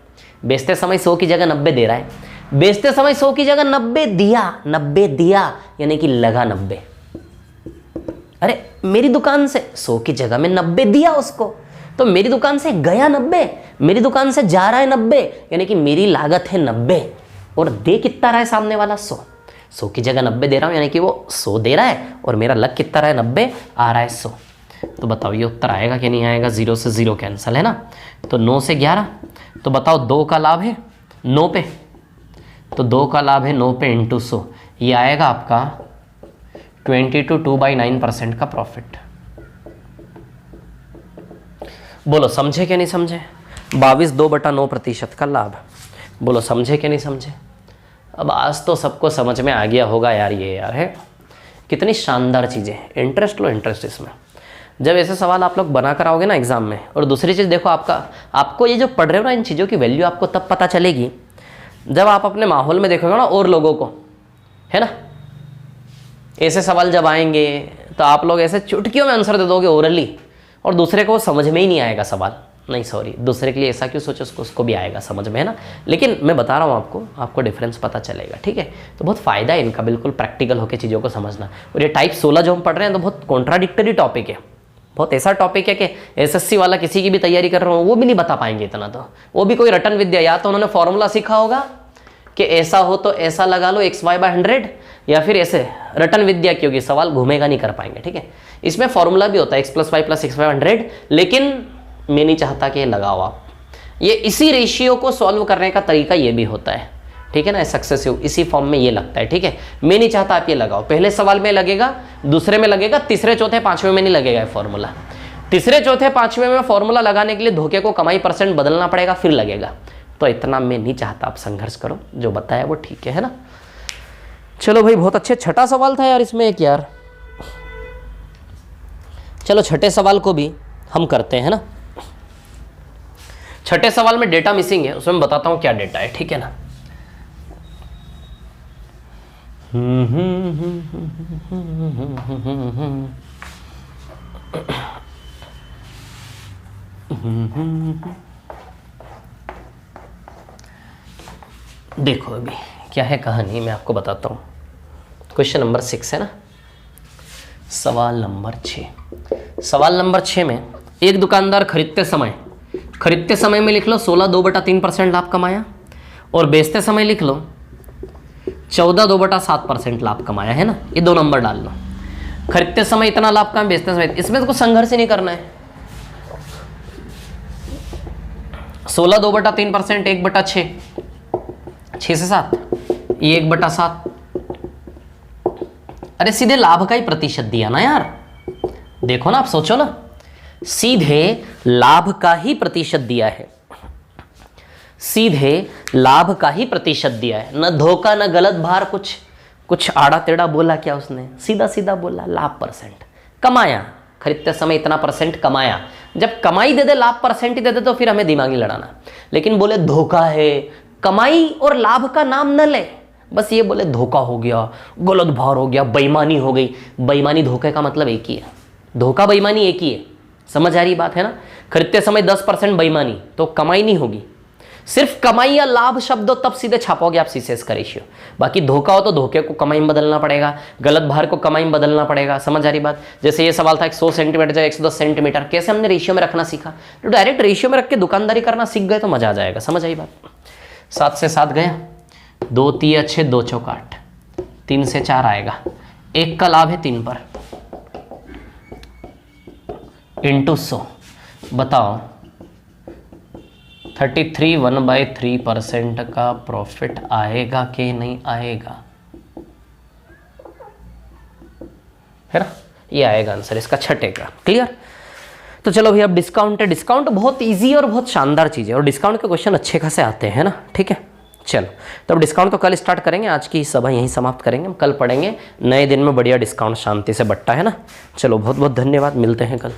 बेचते समय 100 की जगह 90 दे रहा है, बेचते समय 100 की जगह 90 दिया यानी कि लगा 90। अरे मेरी दुकान से 100 की जगह में 90 दिया उसको, तो मेरी दुकान से गया 90, मेरी दुकान से जा रहा है 90, यानी कि मेरी लागत है 90 और दे कितना रहा है सामने वाला 100 की जगह 90 दे रहा हूं, यानी कि वो 100 दे रहा है और मेरा लग कितना रहा है 90, आ रहा है 100। तो बताओ ये उत्तर आएगा कि नहीं आएगा। 0 से 0 कैंसिल है ना, तो 9 से 11। तो बताओ 2 का लाभ है 9 पे, तो 2 का लाभ है 9 पे इंटू 100, ये आएगा आपका 22/9% का प्रॉफिट। बोलो समझे कि नहीं समझे। 22/2/9% का लाभ। बोलो समझे कि नहीं समझे। अब आज तो सबको समझ में आ गया होगा यार, ये यार है कितनी शानदार चीज़ें। इंटरेस्ट लो, इंटरेस्ट इसमें। जब ऐसे सवाल आप लोग बना कर आओगे ना एग्जाम में, और दूसरी चीज़ देखो, आपको ये जो पढ़ रहे हो ना, इन चीज़ों की वैल्यू आपको तब पता चलेगी जब आप अपने माहौल में देखोगे ना और लोगों को, है ना। ऐसे सवाल जब आएंगे तो आप लोग ऐसे चुटकियों में आंसर दे दोगे ओरली, और दूसरे को वो समझ में ही नहीं आएगा सवाल। नहीं सॉरी, दूसरे के लिए ऐसा क्यों सोचो, उसको भी आएगा समझ में, है ना। लेकिन मैं बता रहा हूँ आपको डिफरेंस पता चलेगा, ठीक है। तो बहुत फ़ायदा है इनका, बिल्कुल प्रैक्टिकल होकर चीज़ों को समझना। और ये टाइप 16 जो हम पढ़ रहे हैं तो बहुत कॉन्ट्राडिक्टरी टॉपिक है, बहुत ऐसा टॉपिक है कि एसएससी वाला किसी की भी तैयारी कर रहा हूँ वो भी नहीं बता पाएंगे इतना। तो वो भी कोई रटन विद्या, या तो उन्होंने फॉर्मूला सीखा होगा कि ऐसा हो तो ऐसा लगा लो xy/100, या फिर ऐसे रटन विद्या की होगी, सवाल घूमेगा नहीं कर पाएंगे, ठीक है। इसमें फॉर्मूला भी होता है x+y+x/100, लेकिन मैं नहीं चाहता कि ये लगाओ आप। ये इसी रेशियो को सॉल्व करने का तरीका ये भी होता है, ठीक है ना, सक्सेसिव इसी फॉर्म में ये लगता है, ठीक है। मैं नहीं चाहता आप ये लगाओ, पहले सवाल में लगेगा, दूसरे में लगेगा, तीसरे चौथे पांचवें में नहीं लगेगा ये फॉर्मूला। तीसरे चौथे पांचवें में फॉर्मूला लगाने के लिए धोखे को कमाई % बदलना पड़ेगा, फिर लगेगा। तो इतना मैं नहीं चाहता आप संघर्ष करो, जो बताया वो ठीक है ना। चलो भाई बहुत अच्छे, छठा सवाल था यार इसमें एक यार। चलो छठे सवाल को भी हम करते हैं ना। छठे सवाल में डेटा मिसिंग है, उसमें बताता हूं क्या डेटा है, ठीक है ना। देखो अभी क्या है कहानी, मैं आपको बताता हूं। क्वेश्चन नंबर 6 है ना, सवाल नंबर 6। सवाल नंबर 6 में एक दुकानदार खरीदते समय में लिख लो 16.2/3% लाभ कमाया, और बेचते समय लिख लो 14.2/7% लाभ कमाया, है ना। ये 2 नंबर डाल लो। खरीदते समय इतना लाभ कमाया, बेचते समय, इसमें तो कुछ संघर्ष ही नहीं करना है। 16.2/3% 1/6, 6 से 7, ये 1/7। अरे सीधे लाभ का ही प्रतिशत दिया ना यार, देखो ना, आप सोचो ना, सीधे लाभ का ही प्रतिशत दिया है, सीधे लाभ का ही प्रतिशत दिया है, न धोखा न गलत भार, कुछ आड़ा टेढ़ा बोला क्या उसने, सीधा सीधा बोला लाभ % कमाया, खरीदते समय इतना % कमाया। जब कमाई दे दे, लाभ % ही दे दे तो फिर हमें दिमागी लड़ाना, लेकिन बोले धोखा है, कमाई और लाभ का नाम न ले, बस ये बोले धोखा हो गया, गलत भार हो गया, बेईमानी हो गई। बेईमानी धोखे का मतलब एक ही है, धोखा बेईमानी एक ही है, समझ आ रही बात है ना। खरीदते समय 10% बेईमानी, तो कमाई नहीं होगी। सिर्फ कमाई या लाभ शब्द हो तब सीधे छापोगे आप सीसेस का रेशियो। बाकी धोखा हो तो धोखे को कमाई में बदलना पड़ेगा, गलत भार को कमाई में बदलना पड़ेगा, समझ आ रही बात। जैसे ये सवाल था 100 सेंटीमीटर या 110 सेंटीमीटर, कैसे हमने रेशियो में रखना सीखा, तो डायरेक्ट रेशियो में रख के दुकानदारी करना सीख गए तो मजा आ जाएगा, समझ आई बात। 7 से 7 गया, 2 3 अच्छे, 2 चौक 8, 3 से 4 आएगा, 1 का लाभ है 3 पर, इंटू 100, बताओ 33 1/3% का प्रॉफिट आएगा कि नहीं आएगा, है ना। ये आएगा आंसर इसका, छठे का। क्लियर। तो चलो भैया अब डिस्काउंट है। डिस्काउंट बहुत इजी और बहुत शानदार चीज़ है, और डिस्काउंट के क्वेश्चन अच्छे खासे आते हैं ना, ठीक है। चलो तो अब डिस्काउंट तो कल स्टार्ट करेंगे, आज की सभा यहीं समाप्त करेंगे, हम कल पढ़ेंगे नए दिन में बढ़िया डिस्काउंट, शांति से बट्टा, है ना। चलो बहुत बहुत धन्यवाद, मिलते हैं कल।